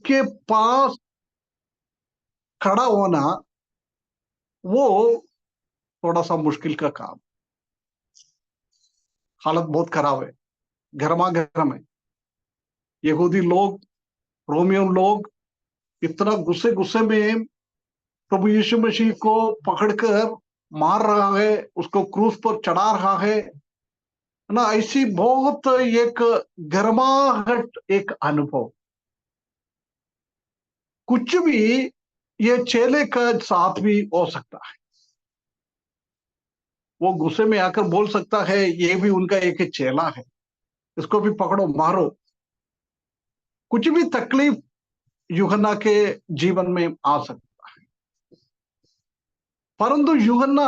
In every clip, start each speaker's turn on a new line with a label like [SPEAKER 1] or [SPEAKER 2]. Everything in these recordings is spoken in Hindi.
[SPEAKER 1] के पास खड़ा होना वो थोड़ा सा मुश्किल का काम। हालत बहुत खराब है, गर्मा गर्म है। यहूदी लोग, रोमियो लोग इतना गुस्से गुस्से में प्रभु यीशु मसीह को पकड़कर मार रहा है, उसको क्रूस पर चढ़ा रहा है ना। ऐसी बहुत एक गर्माहट, एक अनुभव। कुछ भी ये चेले का साथ भी हो सकता है। वो गुस्से में आकर बोल सकता है, ये भी उनका एक चेला है, इसको भी पकड़ो मारो। कुछ भी तकलीफ यूहन्ना के जीवन में आ सकता है, परंतु यूहन्ना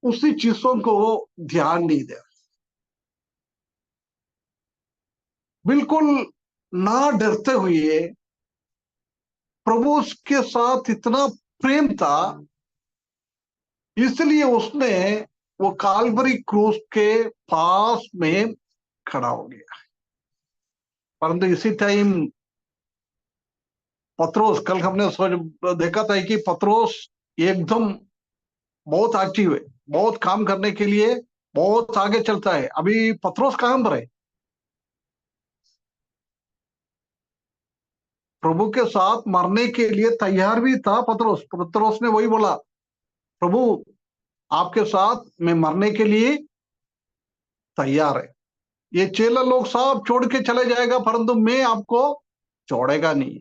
[SPEAKER 1] उसी चीजों को ध्यान नहीं दे, बिल्कुल ना डरते हुए। प्रभु के साथ इतना प्रेम था, इसलिए उसने वो काल्वरी क्रूस के पास में खड़ा हो गया। परंतु इसी टाइम पत्रोस, कल हमने सोच देखा था कि पत्रोस एकदम बहुत एक्टिव है, बहुत काम करने के लिए बहुत आगे चलता है। अभी पत्रोस कहां पर है? प्रभु के साथ मरने के लिए तैयार भी था पत्रोस। पत्रोस ने वही बोला, प्रभु आपके साथ मैं मरने के लिए तैयार है। ये चेला लोग सब छोड़ के चले जाएगा, परंतु मैं आपको छोड़ेगा नहीं।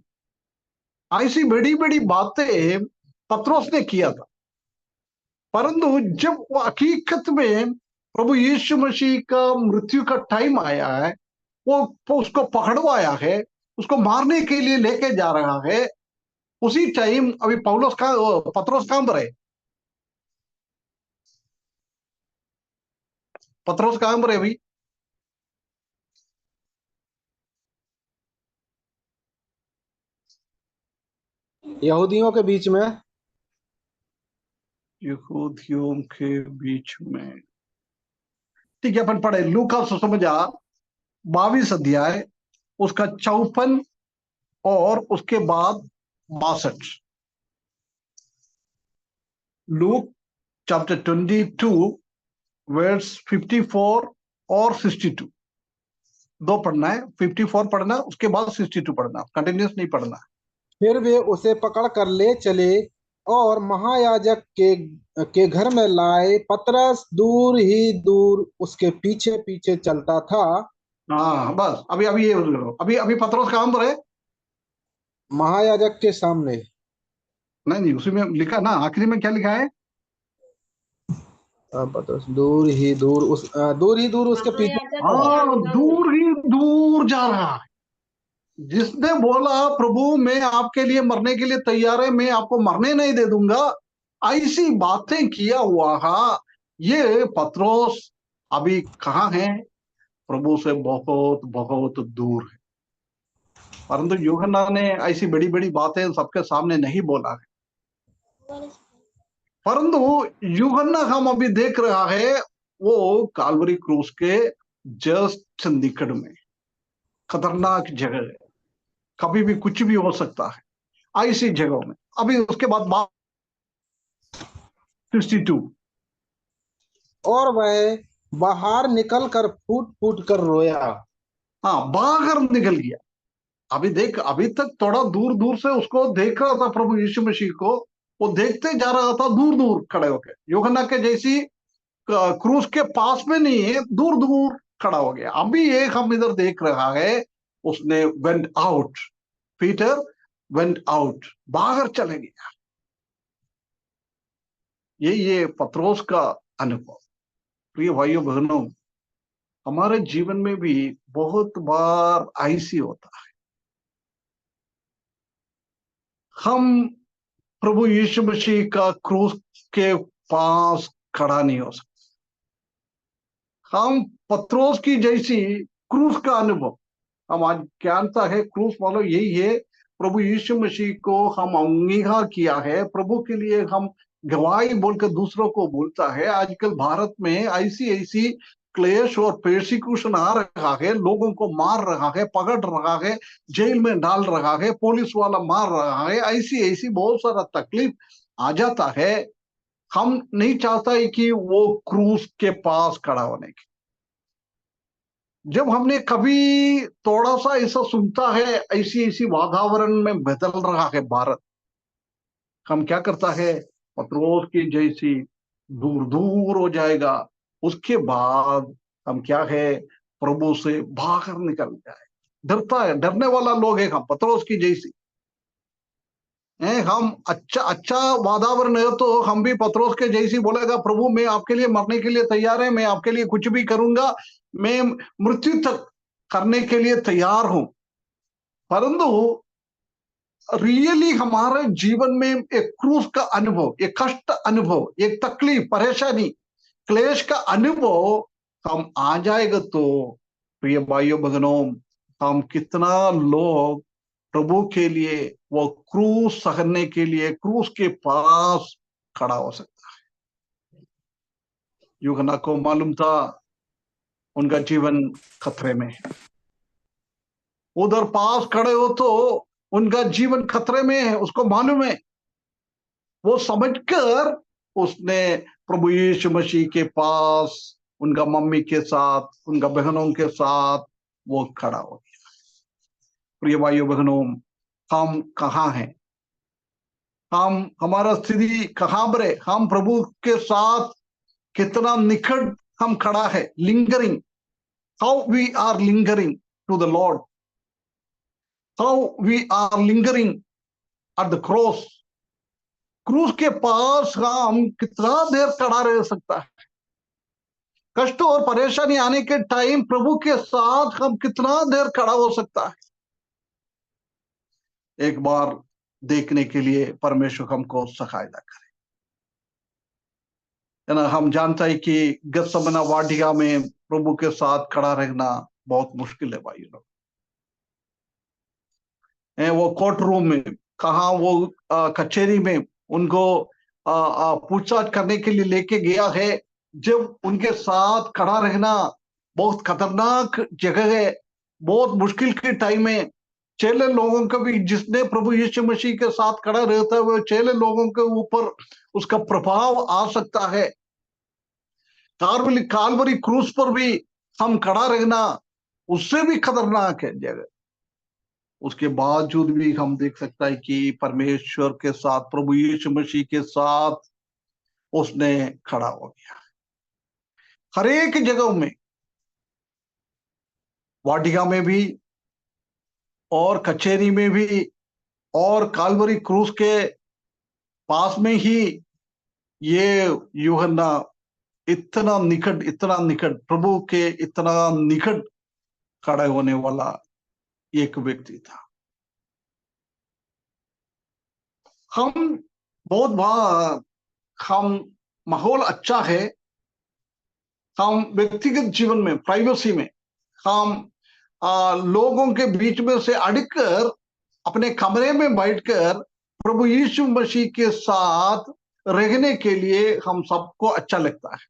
[SPEAKER 1] ऐसी बड़ी बड़ी बातें पत्रोस ने किया था, परंतु जब वो हकीकत में प्रभु यीशु मसीह का मृत्यु का टाइम आया है, वो उसको पकड़वाया है, उसको मारने के लिए लेके जा रहा है, उसी टाइम अभी पौलुस का पत्रोस कहां पर है? पत्रोस कहां पर है अभी?
[SPEAKER 2] यहूदियों के बीच में।
[SPEAKER 1] यहूदियों के बीच में। ठीक है, अपन पढ़े लूका सुसमाचार 22 अध्याय, उसका 54 और उसके बाद 62। लूक चैप्टर 22 वर्स 54 और 62, दो पढ़ना है। 54 पढ़ना, उसके बाद 62 पढ़ना, कंटिन्यूस नहीं पढ़ना।
[SPEAKER 2] फिर वे उसे पकड़ कर ले चले और महायाजक के घर में लाए। पतरस दूर ही दूर उसके पीछे पीछे चलता था।
[SPEAKER 1] हाँ बस, अभी अभी ये अभी अभी पत्रोस कहां पर है?
[SPEAKER 2] महायाजक के सामने।
[SPEAKER 1] नहीं नहीं, उसी में लिखा ना, आखिरी में क्या लिखा है?
[SPEAKER 2] पतरस दूर ही दूर उसके पीछे
[SPEAKER 3] महायाजक
[SPEAKER 2] चला।
[SPEAKER 3] के
[SPEAKER 1] हाँ,
[SPEAKER 3] अंदर।
[SPEAKER 1] दूर ही दूर जा रहा है। जिसने बोला प्रभु मैं आपके लिए मरने के लिए तैयार है, मैं आपको मरने नहीं दे दूंगा, ऐसी बातें किया हुआ है, ये पत्रोस अभी कहाँ है? प्रभु से बहुत बहुत दूर है। परंतु यूहन्ना ने ऐसी बड़ी बड़ी बातें सबके सामने नहीं बोला है। परंतु यूहन्ना हम अभी देख रहा है, वो काल्वरी क्रूस के जस्ट निकट में, खतरनाक जगह है, कभी भी कुछ भी हो सकता है ऐसी जगहों में। अभी उसके बाद 62।
[SPEAKER 2] और वह बाहर निकल कर फूट फूट कर रोया।
[SPEAKER 1] हाँ, बाहर निकल गया। अभी देख, अभी तक थोड़ा दूर दूर से उसको देख रहा था प्रभु यीशु मसीह को, वो देखते जा रहा था दूर दूर खड़े होकर, यूहन्ना के जैसी क्रूस के पास में नहीं है, दूर दूर खड़ा हो गया। अभी एक हम इधर देख रहा है, उसने went out, Peter went out, बाहर चले गया। ये पत्रोस का अनुभव। प्रिय भाइयों बहनों, हमारे जीवन में भी बहुत बार ऐसी होता है, हम प्रभु यीशु मसीह का क्रूस के पास खड़ा नहीं हो सकते। हम पत्रोस की जैसी क्रूस का अनुभव हम आज जानता है। क्रूस मतलब यही है, प्रभु यीशु मसीह को हम अंगीकार किया है, प्रभु के लिए हम गवाही बोलकर दूसरों को बोलता है। आजकल भारत में ऐसी ऐसी क्लेश और persecution आ रहा है, लोगों को मार रहा है, पकड़ रहा है, जेल में डाल रहा है, पुलिस वाला मार रहा है, ऐसी ऐसी बहुत सारा तकलीफ आ जाता है। हम नहीं चाहता है कि वो क्रूस के पास खड़ा होने की। जब हमने कभी थोड़ा सा ऐसा सुनता है, ऐसी ऐसी वातावरण में बदल रहा है भारत, हम क्या करता है, पत्रोस की जैसी दूर दूर हो जाएगा। उसके बाद हम क्या है, प्रभु से बाहर निकल जाए। डरता है, डरने वाला लोग है हम, पत्रोस की जैसी हैं हम। अच्छा अच्छा वातावरण है तो हम भी पत्रोस के जैसी बोलेगा, प्रभु मैं आपके लिए मरने के लिए तैयार है, मैं आपके लिए कुछ भी करूंगा, मैं मृत्यु तक करने के लिए तैयार हूं। परंतु रियली हमारे जीवन में एक क्रूस का अनुभव, एक कष्ट अनुभव, एक तकलीफ, परेशानी, क्लेश का अनुभव हम आ जाएगा तो प्रिय भाइयों बहनों, हम कितना लोग प्रभु के लिए वो क्रूस सहने के लिए क्रूस के पास खड़ा हो सकता है। यूहन्ना को मालूम था उनका जीवन खतरे में है, उधर पास खड़े हो तो उनका जीवन खतरे में है, उसको मालूम है। वो समझकर उसने प्रभु यीशु मसीह के पास उनका मम्मी के साथ, उनका बहनों के साथ वो खड़ा हो गया। प्रिय भाइयों बहनों, हम कहाँ हैं? हम, हमारा स्थिति कहाँ पर है? हम प्रभु के साथ कितना निकट हम खड़ा है, lingering, how we are lingering to the Lord, how we are lingering at the cross. क्रूस के पास हम कितना देर खड़ा रह सकता है? कष्ट और परेशानी आने के टाइम प्रभु के साथ हम कितना देर खड़ा हो सकता है? एक बार देखने के लिए परमेश्वर हमको सहायता करे, है ना। हम जानता है कि गत्समना वाटिका में प्रभु के साथ खड़ा रहना बहुत मुश्किल है भाई लोग। वो कोर्ट रूम में, कहा वो कचहरी में उनको पूछताछ करने के लिए लेके गया है। जब उनके साथ खड़ा रहना बहुत खतरनाक जगह है, बहुत मुश्किल के टाइम है। चेले लोगों का भी, जिसने प्रभु यीशु मसीह के साथ खड़ा रहता है, वो चेले लोगों के ऊपर उसका प्रभाव आ सकता है। कालवरी क्रूस पर भी हम खड़ा रहना उससे भी खतरनाक है जगह। उसके बावजूद भी हम देख सकता है कि परमेश्वर के साथ, प्रभु यीशु मसीह के साथ उसने खड़ा हो गया। हर एक जगह में, वाटिका में भी और कचहरी में भी और कालवरी क्रूस के पास में ही, ये यूहन्ना इतना निकट प्रभु के इतना निकट खड़े होने वाला एक व्यक्ति था। हम बहुत बार, हम माहौल अच्छा है, हम व्यक्तिगत जीवन में, प्राइवेसी में, हम लोगों के बीच में से अड़कर अपने कमरे में बैठकर प्रभु यीशु मसीह के साथ रहने के लिए हम सबको अच्छा लगता है,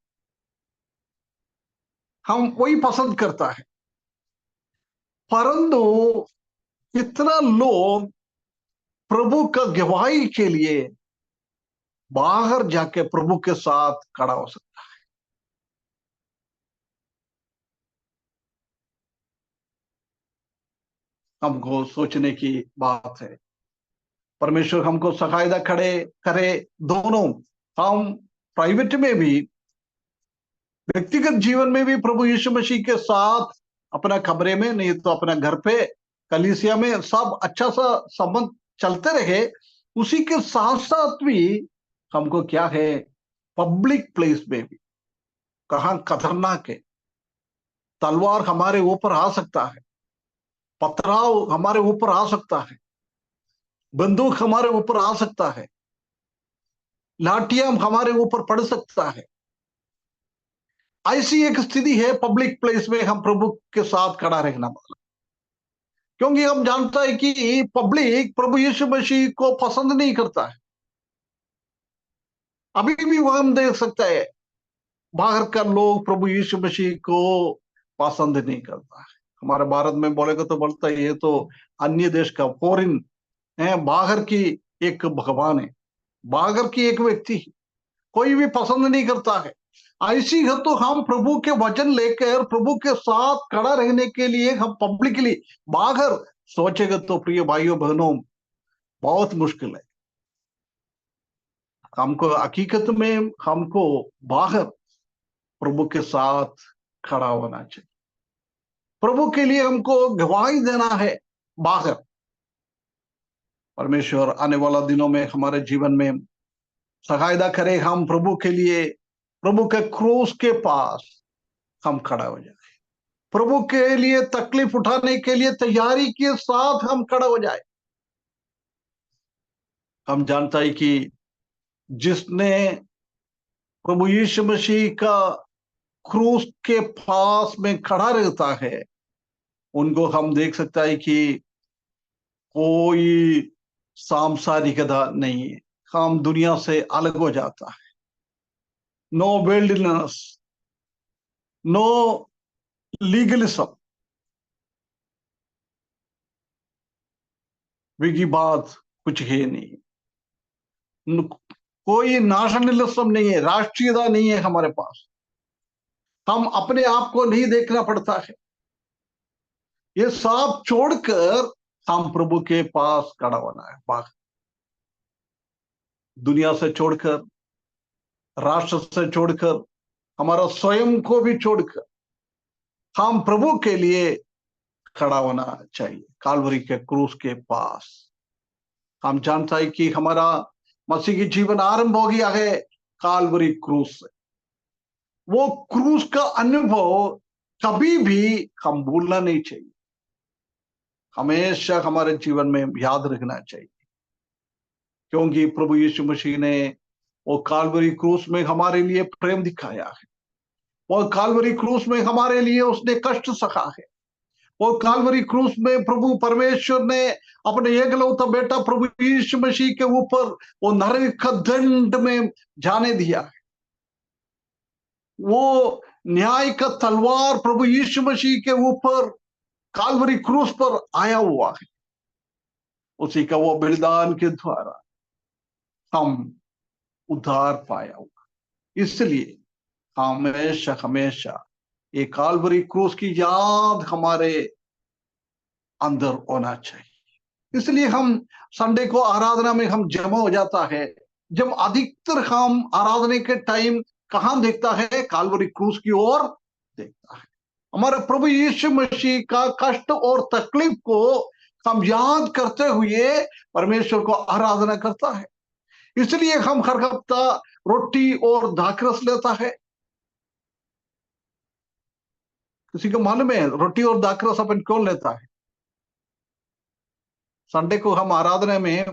[SPEAKER 1] हम वही पसंद करता है। परंतु कितना लोग प्रभु का गवाही के लिए बाहर जाके प्रभु के साथ खड़ा हो सकता है? हमको सोचने की बात है। परमेश्वर हमको सहायता खड़े करे दोनों। हम प्राइवेट में भी, व्यक्तिगत जीवन में भी प्रभु यीशु मसीह के साथ अपना कमरे में, नहीं तो अपना घर पे, कलीसिया में सब अच्छा सा संबंध चलते रहे। उसी के साथ साथ भी हमको क्या है, पब्लिक प्लेस में भी, कहाँ खतरनाक है, तलवार हमारे ऊपर आ सकता है, पथराव हमारे ऊपर आ सकता है, बंदूक हमारे ऊपर आ सकता है, लाठियां हमारे ऊपर पड़ सकता है। ऐसी एक स्थिति है पब्लिक प्लेस में हम प्रभु के साथ खड़ा रहना वाला। क्योंकि हम जानता है कि पब्लिक प्रभु यीशु मसीह को पसंद नहीं करता है। अभी भी वो हम देख सकते हैं, बाहर का लोग प्रभु यीशु मसीह को पसंद नहीं करता है। हमारे भारत में बोलेगा तो बोलता है ये तो अन्य देश का फॉरिन है, बाहर की एक भगवान है, बाहर की एक व्यक्ति, कोई भी पसंद नहीं करता है। ऐसी है तो हम प्रभु के वचन लेकर प्रभु के साथ खड़ा रहने के लिए हम पब्लिकली बाहर सोचेगा तो प्रिय भाइयों बहनों बहुत मुश्किल है। हमको हकीकत में हमको बाहर प्रभु के साथ खड़ा होना चाहिए, प्रभु के लिए हमको गवाही देना है बाहर। परमेश्वर आने वाला दिनों में हमारे जीवन में सहायता करे, हम प्रभु के लिए प्रभु के क्रूस के पास हम खड़ा हो जाए, प्रभु के लिए तकलीफ उठाने के लिए तैयारी के साथ हम खड़ा हो जाए। हम जानता है कि जिसने प्रभु यीशु मसीह का क्रूस के पास में खड़ा रहता है उनको हम देख सकता है कि कोई सांसारिकता नहीं है, हम दुनिया से अलग हो जाता है। नो वेल्डनेस, नो लीगलिज्म, की बात कुछ है नहीं, कोई नेशनलिज्म नहीं है, राष्ट्रीयता नहीं है हमारे पास। हम अपने आप को नहीं देखना पड़ता है, ये सब छोड़कर हम प्रभु के पास खड़ा होना है। बाहर दुनिया से छोड़कर, राष्ट्र से छोड़कर, हमारा स्वयं को भी छोड़कर हम प्रभु के लिए खड़ा होना चाहिए काल्वरी के क्रूस के पास। हम जानता है कि हमारा मसीह की जीवन आरंभ हो गया है काल्वरी क्रूस से। वो क्रूस का अनुभव कभी भी हम भूलना नहीं चाहिए, हमेशा हमारे जीवन में याद रखना चाहिए, क्योंकि प्रभु यीशु मसीह ने वो काल्वरी क्रूस में हमारे लिए प्रेम दिखाया है, वो काल्वरी क्रूस में हमारे लिए उसने कष्ट सहा है, वो काल्वरी क्रूस में प्रभु परमेश्वर ने अपने एकलौता बेटा प्रभु यीशु मसीह के ऊपर वो नरक का दंड में जाने दिया है। वो न्याय का तलवार प्रभु यीशु मसीह के ऊपर काल्वरी क्रूस पर आया हुआ है, उसी का वो बलिदान के द्वारा हम उद्धार पाया हुआ। इसलिए हमेशा हमेशा ये काल्वरी क्रूस की याद हमारे अंदर होना चाहिए। इसलिए हम संडे को आराधना में हम जमा हो जाता है, जब अधिकतर हम आराधना के टाइम कहां देखता है, काल्वरी क्रूस की ओर देखता है। हमारे प्रभु यीशु मसीह का कष्ट और तकलीफ को हम याद करते हुए परमेश्वर को आराधना करता है। इसलिए हम हर हफ्ता रोटी और दाखरस लेता है। किसी को मालूम है रोटी और दाखरस अपन क्यों लेता है? संडे को हम आराधना में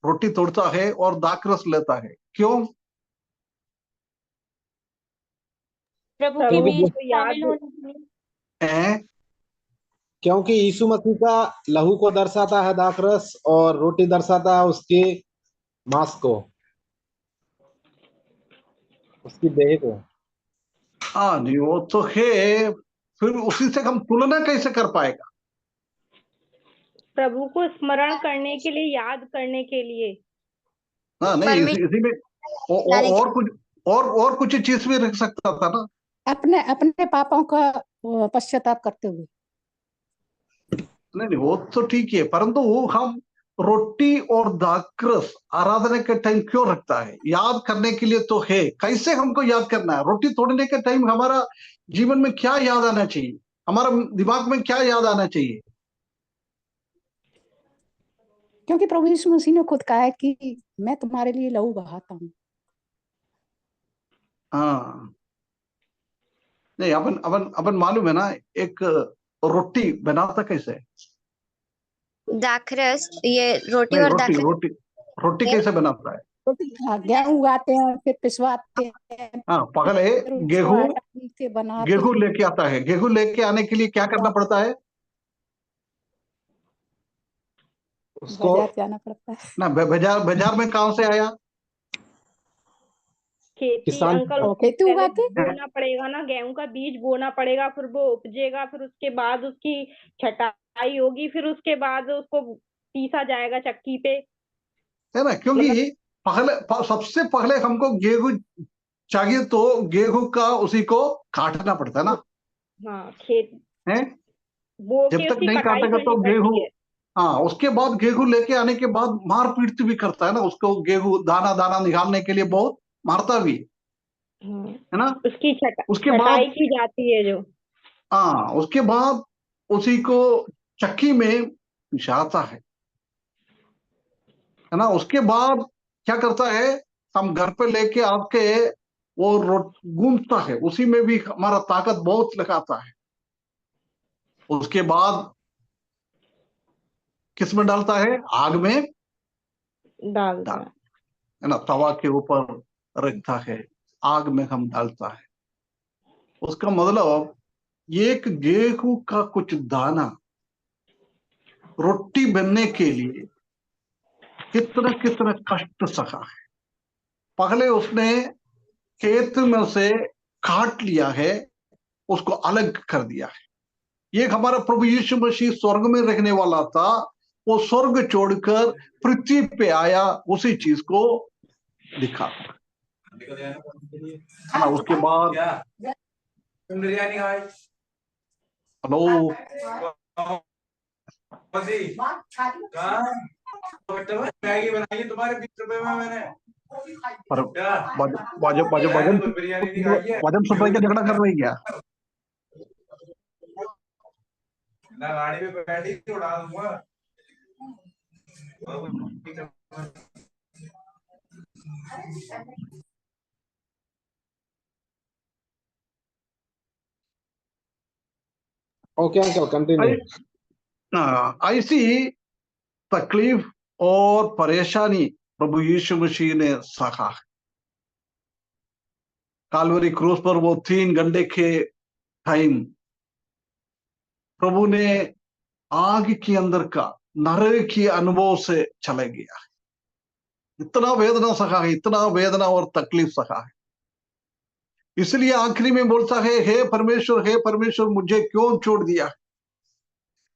[SPEAKER 1] रोटी तोड़ता है और दाखरस लेता है, क्यों?
[SPEAKER 3] प्रभु के
[SPEAKER 2] क्योंकि
[SPEAKER 3] बीच में शामिल होने के लिए।
[SPEAKER 1] हैं?
[SPEAKER 2] क्योंकि यीशु मसीह का लहू को दर्शाता है दाखरस, और रोटी दर्शाता है उसके मांस को, उसकी देह को।
[SPEAKER 1] हाँ जी, वो तो है, फिर उसी से हम तुलना कैसे कर पाएगा?
[SPEAKER 3] प्रभु को स्मरण करने के लिए, याद करने के लिए।
[SPEAKER 1] हाँ नहीं, इसी में और कुछ और कुछ चीज भी रख सकता था ना।
[SPEAKER 4] अपने अपने पापों का पश्चाताप करते हुए।
[SPEAKER 1] नहीं वो तो ठीक है, परंतु हम रोटी और दाखरस आराधना के टाइम क्यों रखता है? याद करने के लिए तो है। कैसे हमको याद करना है? रोटी तोड़ने के टाइम हमारा जीवन में क्या याद आना चाहिए, हमारा दिमाग में क्या याद आना चाहिए?
[SPEAKER 4] क्योंकि प्रभु यीशु मसीह ने खुद कहा है कि मैं तुम्हारे लिए लहू बहाता हूँ।
[SPEAKER 1] हाँ नहीं, अपन अपन अपन मालूम है ना, एक रोटी बनाता कैसे है?
[SPEAKER 5] दाखरस, ये रोटी
[SPEAKER 1] नहीं,
[SPEAKER 5] और
[SPEAKER 1] रोटी
[SPEAKER 5] दाखरस।
[SPEAKER 1] रोटी रोटी कैसे बनाता है?
[SPEAKER 4] गेहूं उगाते हैं, फिर पिसवाते हैं,
[SPEAKER 1] हाँ, पहले
[SPEAKER 4] फिर उसको
[SPEAKER 1] गेहूं
[SPEAKER 4] आटा पीस के बनाते
[SPEAKER 1] गेहूं
[SPEAKER 4] हैं।
[SPEAKER 1] लेके आता है। गेहूं लेके आने के लिए क्या करना पड़ता है?
[SPEAKER 2] उसको
[SPEAKER 4] बाजार जाना पड़ता है।
[SPEAKER 1] ना बाजार बाजार में कहां से आया?
[SPEAKER 3] खेती
[SPEAKER 2] किसान
[SPEAKER 3] अंकल
[SPEAKER 4] ओके, तू
[SPEAKER 3] पहले
[SPEAKER 4] बात है।
[SPEAKER 3] बोना पड़ेगा ना, गेहूं का बीज बोना पड़ेगा, फिर वो उपजेगा, फिर उसके बाद उसकी छटाई होगी, फिर उसके बाद उसको पीसा जाएगा चक्की पे।
[SPEAKER 1] है ना,
[SPEAKER 3] मतलब
[SPEAKER 1] क्योंकि सबसे पहले हमको गेहूं चाहिए, तो गेहूं का उसी को काटना पड़ता है ना,
[SPEAKER 3] हाँ, खेत
[SPEAKER 1] है।
[SPEAKER 3] बो
[SPEAKER 1] जब
[SPEAKER 3] के
[SPEAKER 1] तक
[SPEAKER 3] उसकी
[SPEAKER 1] नहीं
[SPEAKER 3] कटाई
[SPEAKER 1] काटेगा
[SPEAKER 3] करनी
[SPEAKER 1] तो
[SPEAKER 3] पड़ती
[SPEAKER 1] गेहूं,
[SPEAKER 3] है।
[SPEAKER 1] हाँ, उसके बाद गेहूं लेके आने के बाद मार पीट भी करता है ना उसको, गेहूं दाना दाना निकालने के लिए बहुत मारता भी
[SPEAKER 3] हाँ,
[SPEAKER 1] है ना।
[SPEAKER 3] उसकी
[SPEAKER 1] उसके
[SPEAKER 3] छटाई
[SPEAKER 1] बाद,
[SPEAKER 3] की जाती है जो।
[SPEAKER 1] हाँ, उसके बाद उसी को चक्की में पिसाता है ना। उसके बाद क्या करता है, हम घर पे लेके आके वो गूंथता है, उसी में भी हमारा ताकत बहुत लगाता है। उसके बाद किस में डालता है, आग में
[SPEAKER 3] डालता
[SPEAKER 1] डाल,
[SPEAKER 3] है।
[SPEAKER 1] है ना, तवा के ऊपर रखता है, आग में हम डालता है। उसका मतलब एक गेहूं का कुछ दाना रोटी बनने के लिए कितना कितना कष्ट सहा है। पहले उसने खेत में से काट लिया है, उसको अलग कर दिया है। ये हमारा प्रभु यीशु मसीह स्वर्ग में रहने वाला था, वो स्वर्ग छोड़कर पृथ्वी पे आया उसी चीज को दिखाता है ना। उसके बाद,
[SPEAKER 5] बिरयानी खाई
[SPEAKER 1] हेलो,
[SPEAKER 5] मैगी बनाई है तुम्हारे 20 रुपए में मैंने।
[SPEAKER 1] पर
[SPEAKER 5] क्या
[SPEAKER 1] वजन
[SPEAKER 5] बिरयानी नहीं खाई है
[SPEAKER 1] वजन सुपारी का झगड़ा कर रही क्या?
[SPEAKER 5] ना, गाड़ी पे बैठी थी, उड़ा दूंगा।
[SPEAKER 2] Okay uncle, continue.
[SPEAKER 1] ऐसी तकलीफ और परेशानी प्रभु यीशु मसीह ने सहा है। कालवरी क्रूस पर वो 3 घंटे के टाइम प्रभु ने आग के अंदर का नरक की अनुभव से चले गया। इतना वेदना सहा है, इतना वेदना और तकलीफ सहा है। इसलिए आखिरी में बोलता है, हे परमेश्वर, हे परमेश्वर, मुझे क्यों छोड़ दिया।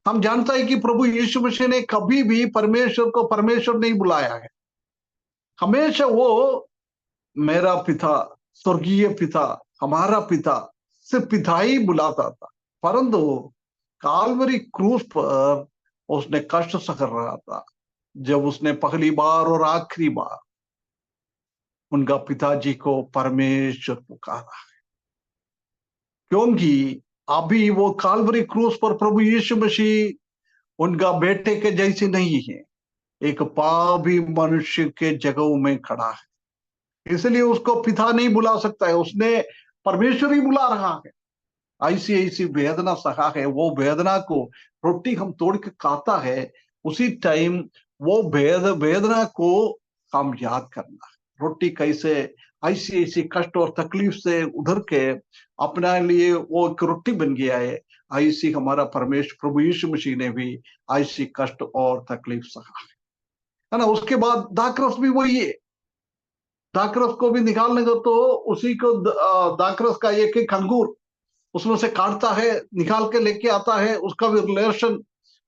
[SPEAKER 1] हम जानता है कि प्रभु यीशु मसीह ने कभी भी परमेश्वर को परमेश्वर नहीं बुलाया है। हमेशा वो मेरा पिता, स्वर्गीय पिता, हमारा पिता, सिर्फ पिता ही बुलाता था। परंतु कालवरी क्रूस पर उसने कष्ट सह रहा था, जब उसने पहली बार और आखिरी बार उनका पिताजी को परमेश्वर पुकारा। क्योंकि अभी वो कालवरी क्रूस पर प्रभु यीशु मसीह उनका बेटे के जैसे नहीं है, एक पापी मनुष्य के जगह में खड़ा है, इसलिए उसको पिता नहीं बुला सकता है, उसने परमेश्वर ही बुला रहा है। ऐसी ऐसी वेदना सहा है। वो वेदना को रोटी हम तोड़ के खाता है, उसी टाइम वो वेदना को हम याद करना है। रोटी कैसे ऐसी ऐसी कष्ट और तकलीफ से उधर के अपने लिए वो एक रोटी बन गया है, ऐसी हमारा परमेश्वर प्रभु यीशु मसीह ने भी ऐसी कष्ट और तकलीफ सहा है ना। उसके बाद दाखरस भी वही है। दाखरस को भी निकालने को तो उसी को दाखरस का एक एक अंगूर उसमें से काटता है, निकाल के लेके आता है, उसका भी रिलेशन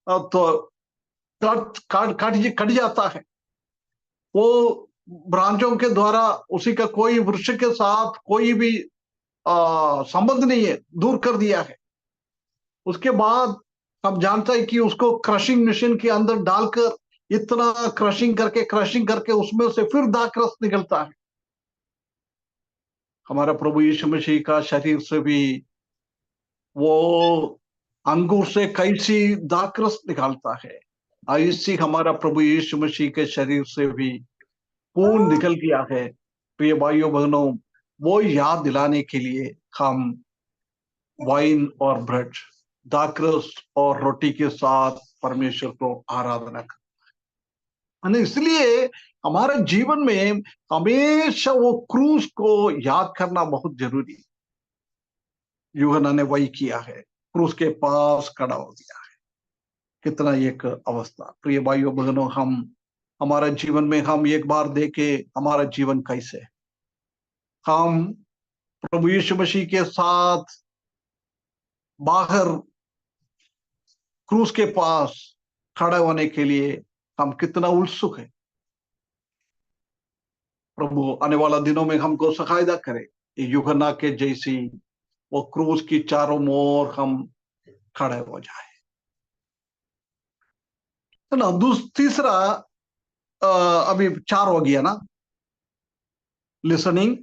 [SPEAKER 1] तो कट जाता है। वो ब्रांचों के द्वारा उसी का कोई वृक्ष के साथ कोई भी संबंध नहीं है, दूर कर दिया है। उसके बाद हम जानते हैं कि उसको क्रशिंग मशीन के अंदर डालकर इतना क्रशिंग करके उसमें से फिर दाखरस निकलता है। हमारा प्रभु यीशु मसीह का शरीर से भी वो अंगूर से कैसी दाखरस निकालता है, ऐसी हमारा प्रभु यीशु मसीह के शरीर से भी खून निकल गया है। प्रिय भाइयों बहनों, वो याद दिलाने के लिए हम वाइन और ब्रेड, दाखरस और रोटी के साथ परमेश्वर को आराधना करते हैं। इसलिए हमारे जीवन में हमेशा वो क्रूस को याद करना बहुत जरूरी है। यूहन्ना ने वही किया है, क्रूस के पास खड़ा हो गया है। कितना एक अवस्था। प्रिय भाइयों बहनों, हम हमारा जीवन में हम एक बार देखे हमारा जीवन कैसे है। हम प्रभु यीशु मसीह के साथ बाहर क्रूस के पास खड़े होने के लिए हम कितना उत्सुक है। प्रभु आने वाला दिनों में हमको सहायता करे, यूहन्ना के जैसी वो क्रूस की चारों ओर हम खड़े हो जाए, है ना। तीसरा अभी 4 हो गया ना, लिसनिंग,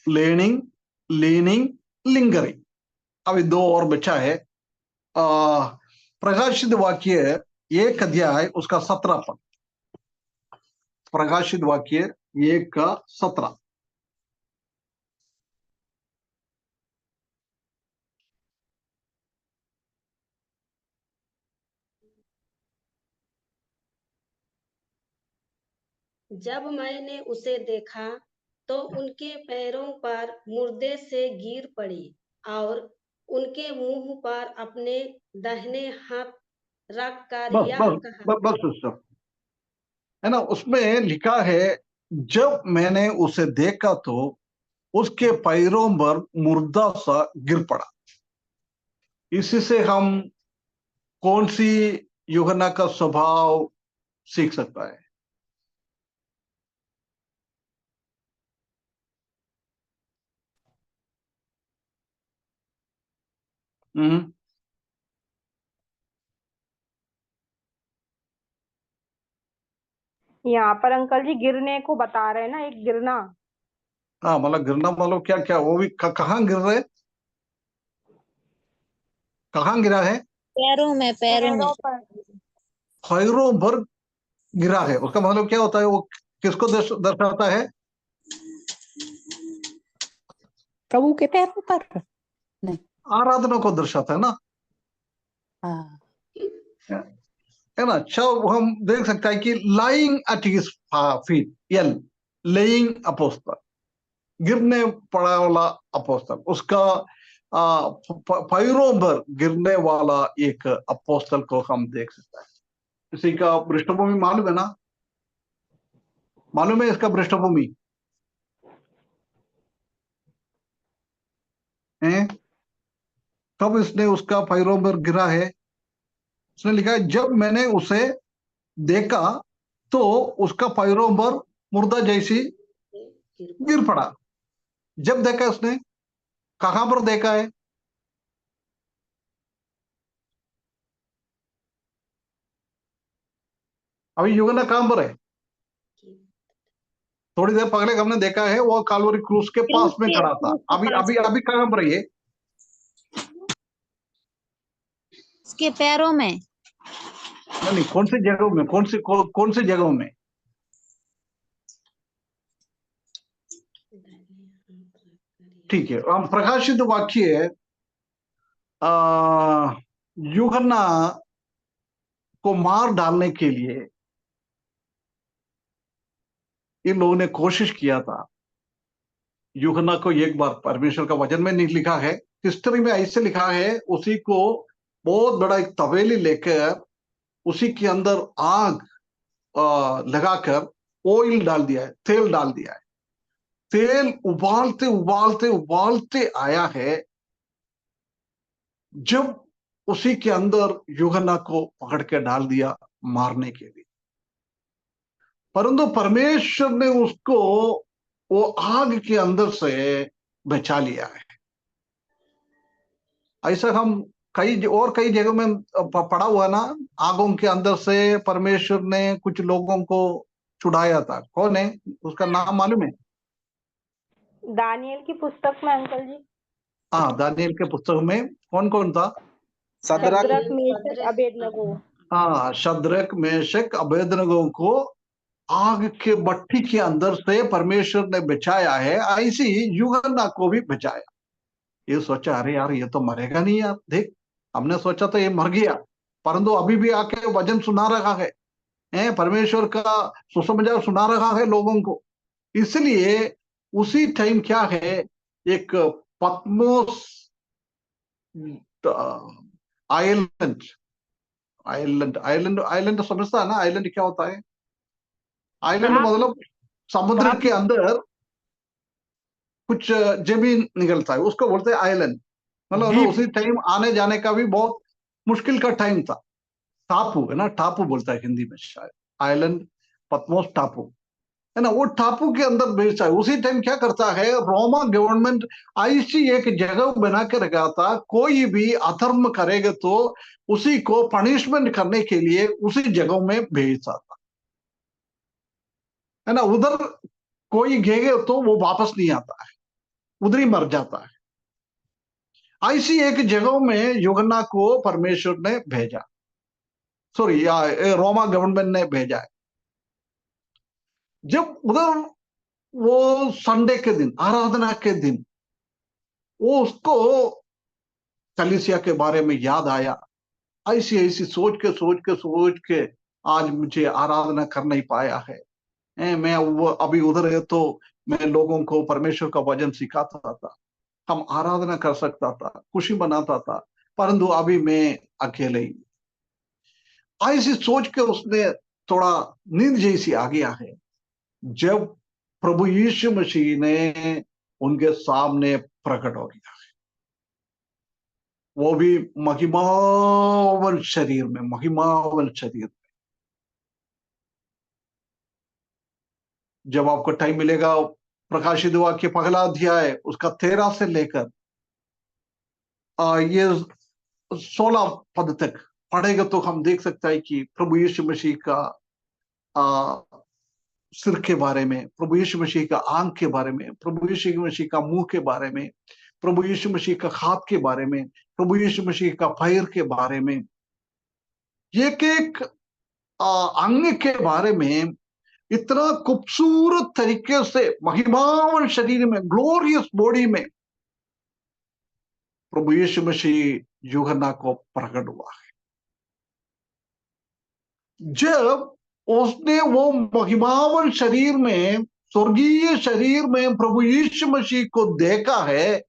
[SPEAKER 1] लेर्निंग, लीनिंग, लिंगरिंग। अभी 2 और बचा है। प्रकाशित वाक्य 1 अध्याय उसका 17 पद। प्रकाशित वाक्य 1 का 17।
[SPEAKER 6] जब मैंने उसे देखा तो उनके पैरों पर मुर्दे से गिर पड़ी और उनके मुंह पर अपने दाहिने हाथ रखकर
[SPEAKER 1] बस
[SPEAKER 6] यह
[SPEAKER 1] बस
[SPEAKER 6] कहा।
[SPEAKER 1] बस बस सिस्टर, है ना। उसमें लिखा है जब मैंने उसे देखा तो उसके पैरों पर मुर्दा सा गिर पड़ा। इसी से हम कौन सी यूहन्ना का स्वभाव सीख सकता है? हम्म।
[SPEAKER 3] यहाँ पर अंकल जी गिरने को बता रहे हैं ना, एक गिरना।
[SPEAKER 1] हाँ, मतलब गिरना, मतलब क्या क्या, वो भी कहाँ गिर रहे, कहाँ गिरा है?
[SPEAKER 7] पैरों में
[SPEAKER 3] पैरों पर।
[SPEAKER 1] पैरों पर गिरा है, उसका मतलब क्या होता है? वो किसको दर्शाता है?
[SPEAKER 4] प्रभु के पैरों पर नहीं।
[SPEAKER 1] आराधना को दर्शाता है ना,
[SPEAKER 4] हाँ,
[SPEAKER 1] है ना। अच्छा, हम देख सकते हैं कि lying at his feet, laying apostle, गिरने पड़ा वाला अपोस्तल, उसका पैरों पर गिरने वाला एक अपोस्तल को हम देख सकते हैं। इसी का पृष्ठभूमि मालूम है ना? मालूम है इसका पृष्ठभूमि है? कब इसने उसका पैरों पर गिरा है? उसने लिखा है जब मैंने उसे देखा तो उसका पैरों पर मुर्दा जैसी गिर पड़ा। जब देखा उसने, कहां पर देखा है? अभी यूहन्ना कहां पर है? थोड़ी देर पहले हमने देखा है वो काल्वरी क्रूस के पास में खड़ा था। अभी अभी अभी कहां पर है ये?
[SPEAKER 7] उसके पैरों में।
[SPEAKER 1] नहीं, कौन सी जगहों में, कौन सी जगहों में? ठीक है, हम प्रकाशित वाक्य यूहन्ना को मार डालने के लिए इन लोगों ने कोशिश किया था। यूहन्ना को एक बार परमेश्वर का वचन में नहीं लिखा है, हिस्ट्री में ऐसे लिखा है, उसी को बहुत बड़ा एक तवेली लेकर उसी के अंदर आग लगाकर ऑयल डाल दिया है, तेल डाल दिया है। तेल उबालते उबालते उबालते आया है, जब उसी के अंदर यूहन्ना को पकड़ के डाल दिया मारने के लिए। परंतु परमेश्वर ने उसको वो आग के अंदर से बचा लिया है। ऐसा हम कई जगहों में पढ़ा हुआ ना, आगों के अंदर से परमेश्वर ने कुछ लोगों को छुड़ाया था। कौन है उसका नाम मालूम है?
[SPEAKER 3] दानियल की पुस्तक में अंकल जी।
[SPEAKER 1] हाँ, दानियल के पुस्तक में कौन कौन था?
[SPEAKER 2] सदरक,
[SPEAKER 3] शद्रक, मेशक, अबेदनगो।
[SPEAKER 1] हाँ, शद्रक, मेशक, अबेदनगो को आग के भट्ठी के अंदर से परमेश्वर ने बचाया है। ऐसी यूहन्ना को भी बचाया। ये सोचा, अरे यार ये तो मरेगा नहीं यार, देख हमने सोचा तो ये मर गया, परंतु अभी भी आके वचन सुना रहा है, परमेश्वर का सुसमाचार सुना रहा है लोगों को। इसलिए उसी टाइम क्या है, एक पत्मोस आइलैंड, आइलैंड आइलैंड आइलैंड समझता है ना? आइलैंड क्या होता है? आइलैंड मतलब समुद्र के अंदर कुछ जमीन निकलता है, उसको बोलते हैं आइलैंड। मतलब
[SPEAKER 8] द्वीप।
[SPEAKER 1] उसी टाइम आने जाने का भी बहुत मुश्किल का टाइम था। टापू है ना, टापू बोलता है हिंदी में शायद, आइलैंड, पतमोस टापू है ना, वो टापू के अंदर भेजता है। उसी टाइम क्या करता है, रोमा गवर्नमेंट ऐसी एक जगह बना के रखा था, कोई भी अधर्म करेगा तो उसी को पनिशमेंट करने के लिए उसी जगह में भेजता था, है ना। उधर कोई गए तो वो वापस नहीं आता है, उधर ही मर जाता है। ऐसी एक जगह में यूहन्ना को परमेश्वर ने भेजा, सॉरी रोमा गवर्नमेंट ने भेजा है। जब उधर वो संडे के दिन, आराधना के दिन, वो उसको कलीसिया के बारे में याद आया। ऐसी ऐसी सोच के आज मुझे आराधना कर नहीं पाया है। मैं वो अभी उधर है तो मैं लोगों को परमेश्वर का वचन सिखाता था, हम आराधना कर सकता था, खुशी मनाता था, परंतु अभी मैं अकेले ही। ऐसी सोच के उसने थोड़ा नींद जैसी आ गया है। जब प्रभु यीशु मसीह ने उनके सामने प्रकट हो गया, वो भी महिमावन शरीर में, महिमावन शरीर में। जब आपको टाइम मिलेगा, प्रकाशित वाक्य पहला अध्याय उसका 13 से लेकर ये 16 पद तक पढ़ेगा तो हम देख सकते हैं कि प्रभु यीशु मसीह का सिर के बारे में, प्रभु यीशु मसीह का आंख के बारे में, प्रभु यीशु मसीह का मुंह के बारे में, प्रभु यीशु मसीह का हाथ के बारे में, प्रभु यीशु मसीह का पैर के बारे में, एक एक अंग के बारे में इतना खूबसूरत तरीके से महिमावन शरीर में, ग्लोरियस बॉडी में प्रभु यीशु मसीह यूहन्ना को प्रकट हुआ है। जब उसने वो महिमावन शरीर में, स्वर्गीय शरीर में प्रभु यीशु मसीह को देखा है,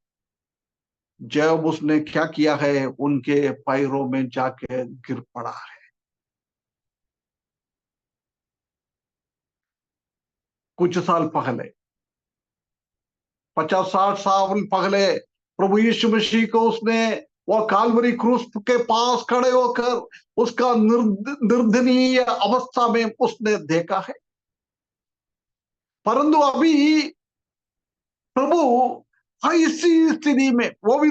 [SPEAKER 1] जब उसने क्या किया है, उनके पैरों में जाके गिर पड़ा है। कुछ साल पहले, 50-60 साल पहले प्रभु यीशु मसीह को उसने वह काल्वरी क्रूस के पास खड़े होकर उसका निर्दयनीय अवस्था में उसने देखा है। परंतु अभी प्रभु ऐसी स्थिति में, वो भी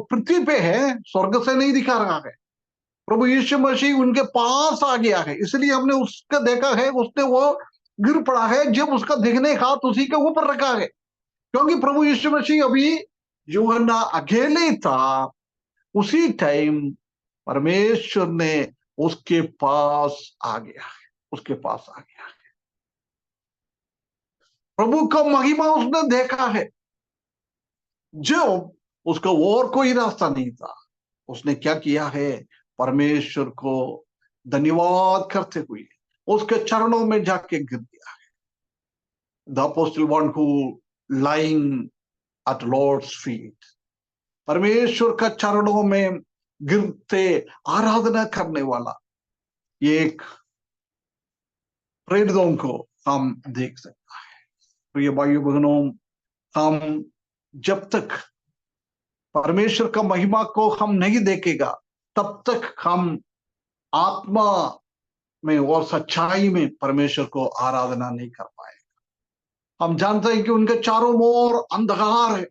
[SPEAKER 1] पृथ्वी पे है, स्वर्ग से नहीं दिखा रहा है, प्रभु यीशु मसीह उनके पास आ गया है, इसलिए हमने उसका देखा है। उसने वो गिर पड़ा है, जब उसका दिखने का हाथ उसी के ऊपर रखा है, क्योंकि प्रभु यीशु मसीह अभी यूहन्ना अकेले था। उसी टाइम परमेश्वर ने उसके पास आ गया है, उसके पास आ गया है। प्रभु का महिमा उसने देखा है। जब उसका और कोई रास्ता नहीं था, उसने क्या किया है, परमेश्वर को धन्यवाद करते हुए उसके चरणों में जाके गिर गया है। The apostle one who lying at Lord's feet, परमेश्वर का चरणों में गिरते आराधना करने वाला एक प्रेरितों को हम देख सकते हैं। प्रिय भाइयों बहनों, हम जब तक परमेश्वर का महिमा को हम नहीं देखेगा, तब तक हम आत्मा में और सच्चाई में परमेश्वर को आराधना नहीं कर पाएगा। हम जानते हैं कि उनके चारों ओर अंधकार है,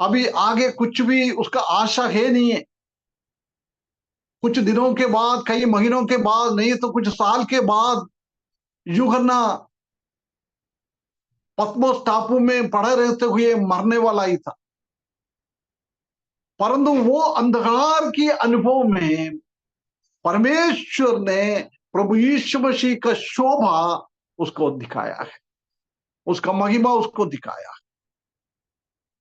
[SPEAKER 1] अभी आगे कुछ भी उसका आशा है नहीं है। कुछ दिनों के बाद, कई महीनों के बाद, नहीं तो कुछ साल के बाद यूहन्ना पतमोस टापू में पड़े रहते हुए मरने वाला ही था। परंतु वो अंधकार के अनुभव में परमेश्वर ने प्रभु यीशु मसीह का शोभा उसको दिखाया है, उसका महिमा उसको दिखाया।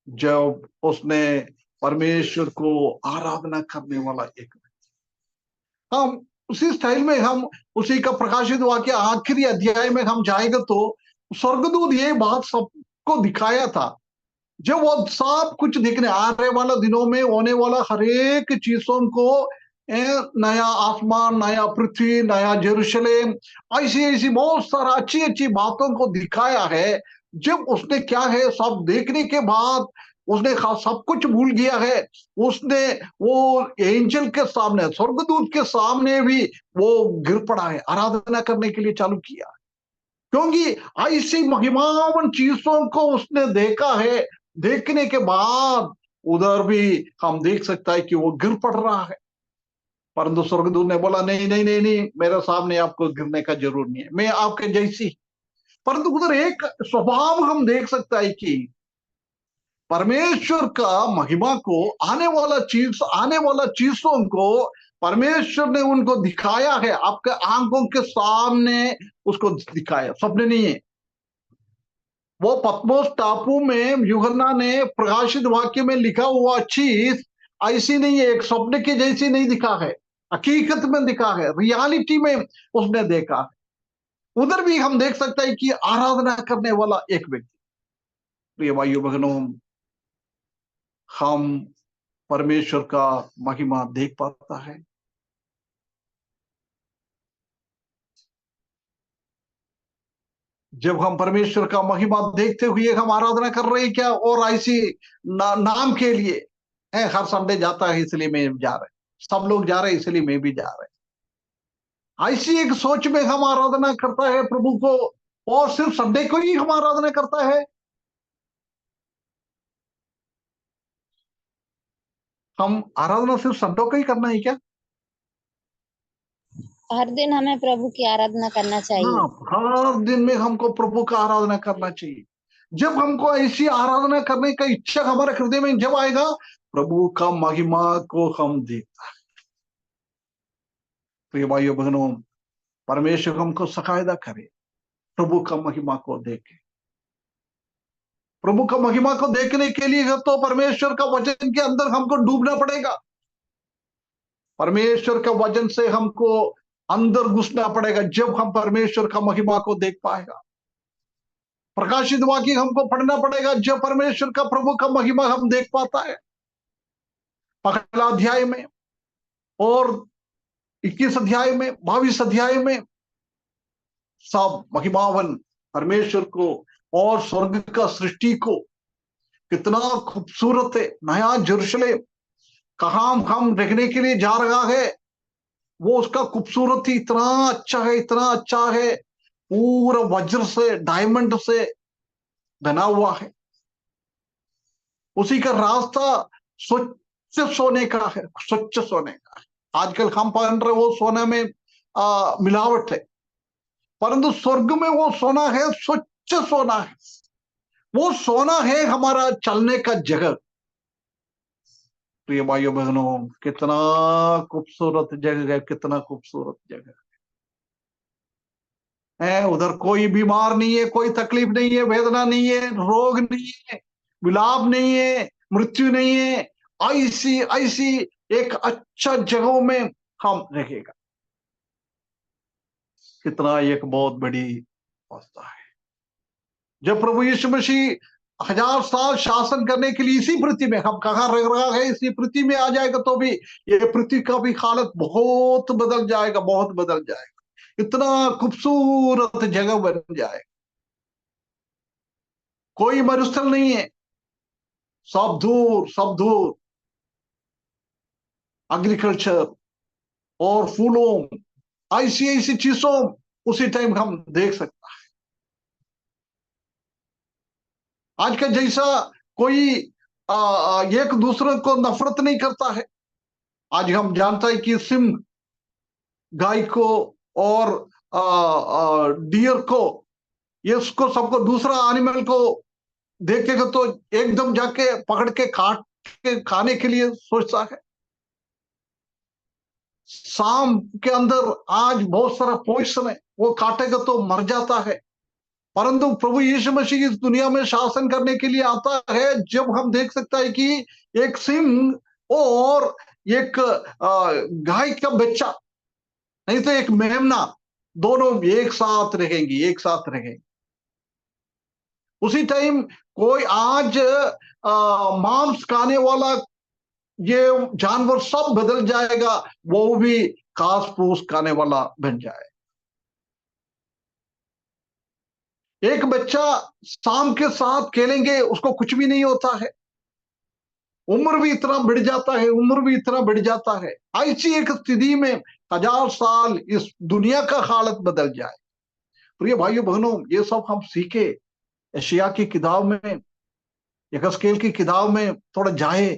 [SPEAKER 1] जब उसने परमेश्वर को आराधना करने वाला एक व्यक्ति, हम उसी स्टाइल में, हम उसी का प्रकाशित वाक्य आखिरी अध्याय में हम जाएंगे तो स्वर्गदूत ये बात सबको दिखाया था। जब वो सब कुछ दिखने आने वाला दिनों में होने वाला हर एक चीजों को, नया आसमान, नया पृथ्वी, नया जेरूशलेम, ऐसी ऐसी बहुत सारा अच्छी अच्छी बातों को दिखाया है। जब उसने क्या है सब देखने के बाद उसने सब कुछ भूल गया है, उसने वो एंजल के सामने, स्वर्गदूत के सामने भी वो गिर पड़ा है, आराधना करने के लिए चालू किया, क्योंकि ऐसी महिमावन चीजों को उसने देखा है। देखने के बाद उधर भी हम देख सकता है कि वो गिर पड़ रहा है, परंतु स्वर्गदूत ने बोला नहीं नहीं नहीं नहीं, मेरे सामने आपको गिरने का जरूर नहीं है, मैं आपके जैसी। परंतु उधर एक स्वभाव हम देख सकता है कि परमेश्वर का महिमा को, आने वाला चीजों को परमेश्वर ने उनको दिखाया है, आपके आंखों के सामने उसको दिखाया, सपने नहीं है। वो पत्मोस टापू में यूहन्ना ने प्रकाशित वाक्य में लिखा हुआ चीज ऐसी नहीं है, एक स्वप्न के जैसी नहीं दिखा है, हकीकत में दिखा है, रियलिटी में उसने देखा है। उधर भी हम देख सकते हैं कि आराधना करने वाला एक व्यक्ति, प्रिय भाइयों बहनों, हम परमेश्वर का महिमा देख पाता है। जब हम परमेश्वर का महिमा देखते हुए हम आराधना कर रहे हैं क्या, और ऐसी नाम के लिए है, हर संडे जाता है इसलिए मैं जा रहे, सब लोग जा रहे हैं इसलिए मैं भी जा रहे, ऐसी एक सोच में हम आराधना करता है प्रभु को, और सिर्फ संडे को ही हम आराधना करता है। हम आराधना सिर्फ संडे को ही करना है क्या?
[SPEAKER 7] हर दिन हमें प्रभु की आराधना करना चाहिए।
[SPEAKER 1] हाँ, हर दिन में हमको प्रभु का आराधना करना चाहिए। जब हमको ऐसी आराधना करने का इच्छा हमारे हृदय में जब आएगा, प्रभु का महिमा को हम देखता है। प्रिय भाइयों बहनों, परमेश्वर हमको सहायता करे, प्रभु का महिमा को देखे। प्रभु का महिमा को देखने के लिए तो परमेश्वर का वचन के अंदर हमको डूबना पड़ेगा, परमेश्वर का वचन से हमको अंदर घुसना पड़ेगा, जब हम परमेश्वर का महिमा को देख पाएगा। प्रकाशित वाक्य हमको पढ़ना पड़ेगा, जब परमेश्वर का, प्रभु का महिमा हम देख पाता है। पहला अध्याय में और 21 अध्याय में, 22 अध्याय में सब महिमावन परमेश्वर को और स्वर्ग का सृष्टि को, कितना खूबसूरत है नया यरूशलेम, कहां हम रहने के लिए जा रहा है, वो उसका खूबसूरती इतना अच्छा है, इतना अच्छा है, पूरा वज्र से, डायमंड से बना हुआ है। उसी का रास्ता स्वच्छ सोने का है, स्वच्छ सोने का है। आजकल हम पहन रहे वो सोने में मिलावट है, परंतु स्वर्ग में वो सोना है, स्वच्छ सोना है, वो सोना है हमारा चलने का जगह। प्रिय भाइयों बहनों, कितना खूबसूरत जगह है, कितना खूबसूरत जगह है। उधर कोई बीमार नहीं है, कोई तकलीफ नहीं है, वेदना नहीं है, रोग नहीं है, विलाप नहीं है, मृत्यु नहीं है। ऐसी ऐसी एक अच्छा जगहों में हम रहेगा, कितना एक बहुत बड़ी अवस्था है। जब प्रभु यीशु मसीह 1000 साल शासन करने के लिए इसी पृथ्वी में, हम कहाँ रह रहा है, इसी पृथ्वी में आ जाएगा तो भी ये पृथ्वी का भी हालत बहुत बदल जाएगा, बहुत बदल जाएगा, इतना खूबसूरत जगह बन जाएगा। कोई मरुस्थल नहीं है, सब दूर, सब दूर। एग्रीकल्चर और फूलों, ऐसी ऐसी चीजों उसी टाइम हम देख सकता है। आज का जैसा कोई एक दूसरे को नफरत नहीं करता है। आज हम जानता है कि सिंह गाय को और डियर को, ये उसको सबको, दूसरा एनिमल को देखेगा तो एकदम जाके पकड़ के काट के खाने के लिए सोचता है। सांप के अंदर आज बहुत सारा पॉइजन है, वो काटेगा तो मर जाता है। परंतु प्रभु यीशु मसीह इस दुनिया में शासन करने के लिए आता है, जब हम देख सकता है कि एक सिंह और एक गाय का बच्चा, नहीं तो एक मेमना, दोनों एक साथ रहेंगी, एक साथ रहेंगे। उसी टाइम कोई आज मांस खाने वाला ये जानवर सब बदल जाएगा, वो भी घास फूस खाने वाला बन जाए। एक बच्चा शाम के साथ खेलेंगे उसको कुछ भी नहीं होता है, उम्र भी इतना बढ़ जाता है, उम्र भी इतना बढ़ जाता है। ऐसी एक स्थिति में 1000 साल इस दुनिया का हालत बदल जाए। प्रिय भाइयों बहनों, ये सब हम सीखे यशायाह की किताब में, यहेजकेल की किताब में थोड़ा जाए।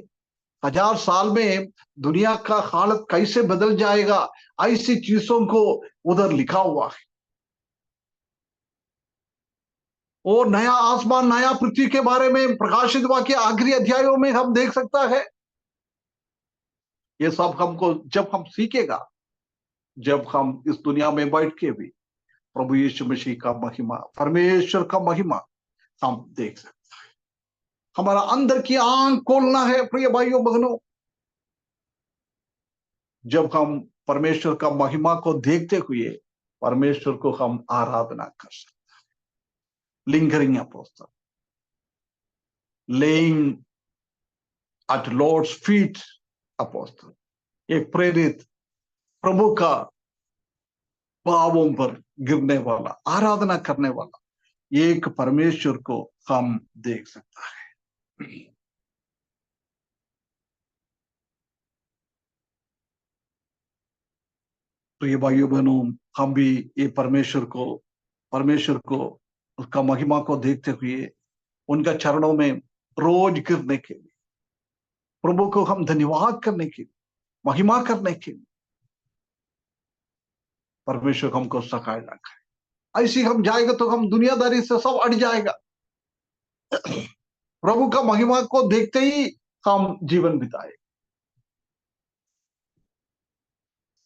[SPEAKER 1] 1000 साल में दुनिया का हालत कैसे बदल जाएगा, ऐसी चीजों को उधर लिखा हुआ है। और नया आसमान नया पृथ्वी के बारे में प्रकाशित वाक्य आखिरी अध्यायों में हम देख सकता है। ये सब हमको जब हम सीखेगा, जब हम इस दुनिया में बैठ के भी प्रभु यीशु मसीह का महिमा, परमेश्वर का महिमा हम देख सकते हैं। हमारा अंदर की आंख खोलना है प्रिय भाइयों बहनों। जब हम परमेश्वर का महिमा को देखते हुए परमेश्वर को हम आराधना कर सकते हैं। Lingering apostle, laying at Lord's feet apostle, एक प्रेरित प्रभु का पांवों पर गिरने वाला, आराधना करने वाला एक परमेश्वर को हम देख सकता है। तो ये भाइयों बहनों, हम भी ये परमेश्वर को उसका महिमा को देखते हुए उनका चरणों में रोज गिरने के लिए, प्रभु को हम धन्यवाद करने के लिए, महिमा करने के लिए परमेश्वर हमको सिखाया रखा है। ऐसी हम जाएगा तो हम दुनियादारी से सब अट जाएगा। प्रभु का महिमा को देखते ही हम जीवन बिताए।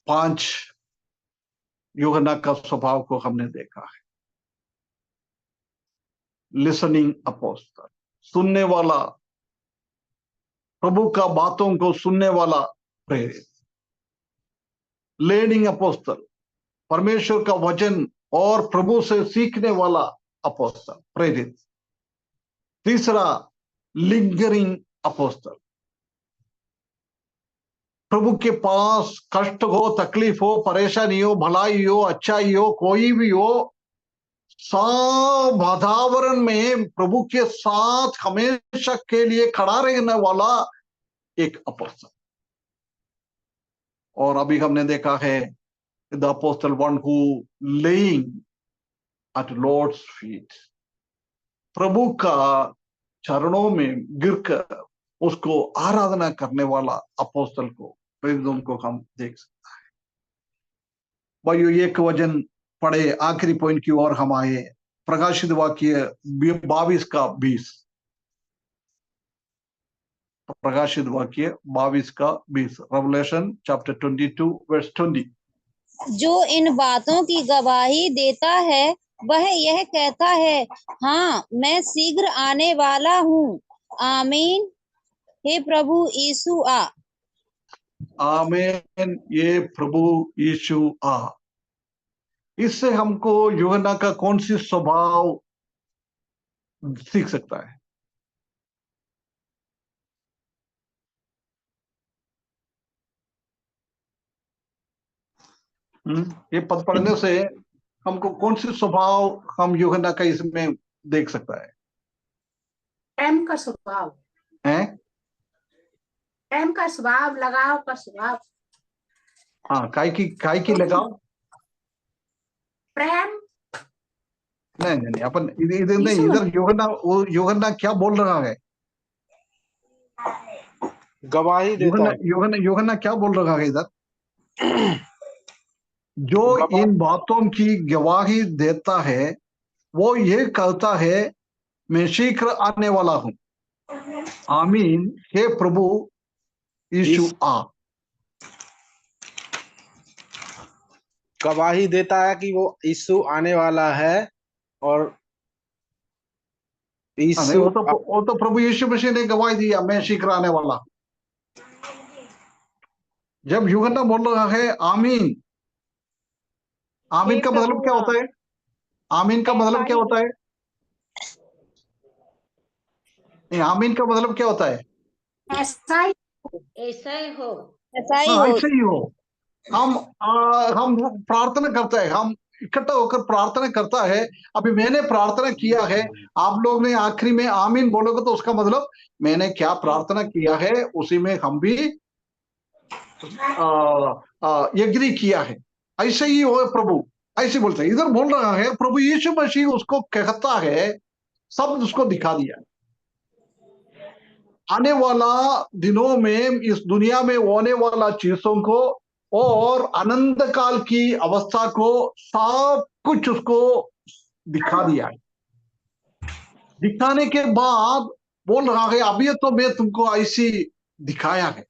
[SPEAKER 1] 5 यूहन्ना का स्वभाव को हमने देखा है। लिसनिंग अपोस्टल, सुनने वाला, प्रभु का बातों को सुनने वाला प्रेरित। लर्निंग अपोस्टल, परमेश्वर का वचन और प्रभु से सीखने वाला अपोस्टल, प्रेरित। तीसरा लिंगरिंग अपोस्टल, प्रभु के पास कष्ट हो, तकलीफ हो, परेशानी हो, भलाई हो, अच्छाई हो, कोई भी हो, सब वातावरण में प्रभु के साथ हमेशा के लिए खड़ा रहने वाला एक अपोस्टल। और अभी हमने देखा है the apostle one who laying at Lord's feet, प्रभु का चरणों में गिरकर उसको आराधना करने वाला अपोस्टल को, प्रेरितों को हम देख सकते हैं। भाइयों, एक वचन पढ़े, आखिरी पॉइंट की ओर हम आए। प्रकाशित वाक्य 22 का 20, प्रकाशित वाक्य 22 का 20, रेवलेशन चैप्टर 22 वर्स 20।
[SPEAKER 7] जो इन बातों की गवाही देता है वह यह कहता है, हाँ मैं शीघ्र आने वाला हूँ। आमीन। हे प्रभु यीशु आ।
[SPEAKER 1] आमीन। ये प्रभु यीशु आ। इससे हमको यूहन्ना का कौन सी स्वभाव सीख सकता है? ये पद पढ़ने से हमको कौन सी स्वभाव हम यूहन्ना का इसमें देख सकता है?
[SPEAKER 4] प्रेम का स्वभाव
[SPEAKER 1] हैं?
[SPEAKER 4] प्रेम का स्वभाव, लगाव का स्वभाव।
[SPEAKER 1] हाँ, काय की लगाव?
[SPEAKER 4] प्रेम।
[SPEAKER 1] नहीं, अपन इधर नहीं, इधर यूहन्ना क्या बोल रहा है?
[SPEAKER 2] गवाही देता है।
[SPEAKER 1] यूहन्ना क्या बोल रहा है इधर? जो इन बातों की गवाही देता है वो ये कहता है, मैं शीघ्र आने वाला हूं। आमीन। हे प्रभु यीशु आ।
[SPEAKER 2] गवाही देता है कि वो यीशु आने वाला है। और यीशु
[SPEAKER 1] वो तो प्रभु यीशु मसीह ने गवाही दिया, मैं शीघ्र आने वाला हूं। जब यूहन्ना बोल रहा है आमीन, आमीन का मतलब क्या होता है? आमीन का मतलब क्या होता है? आमीन का मतलब क्या होता है?
[SPEAKER 4] ऐसा ही
[SPEAKER 6] ऐसा ही हो।
[SPEAKER 7] ऐसा ही
[SPEAKER 1] हाँ,
[SPEAKER 7] हो।
[SPEAKER 1] ऐसे ही हो। हम प्रार्थना करते हैं, हम इकट्ठा होकर प्रार्थना करता है। अभी मैंने प्रार्थना किया है, आप लोग ने आखिरी में आमीन बोलोगे तो उसका मतलब मैंने क्या प्रार्थना किया है उसी में हम भी एग्री किया है। ऐसे ही हो प्रभु, ऐसे बोलते हैं। इधर बोल रहा है प्रभु यीशु मसीह उसको कहता है, सब उसको दिखा दिया। आने वाला दिनों में इस दुनिया में होने वाला चीजों को और अनंत काल की अवस्था को सब कुछ उसको दिखा दिया है। दिखाने के बाद बोल रहा है अभी तो मैं तुमको ऐसी दिखाया है,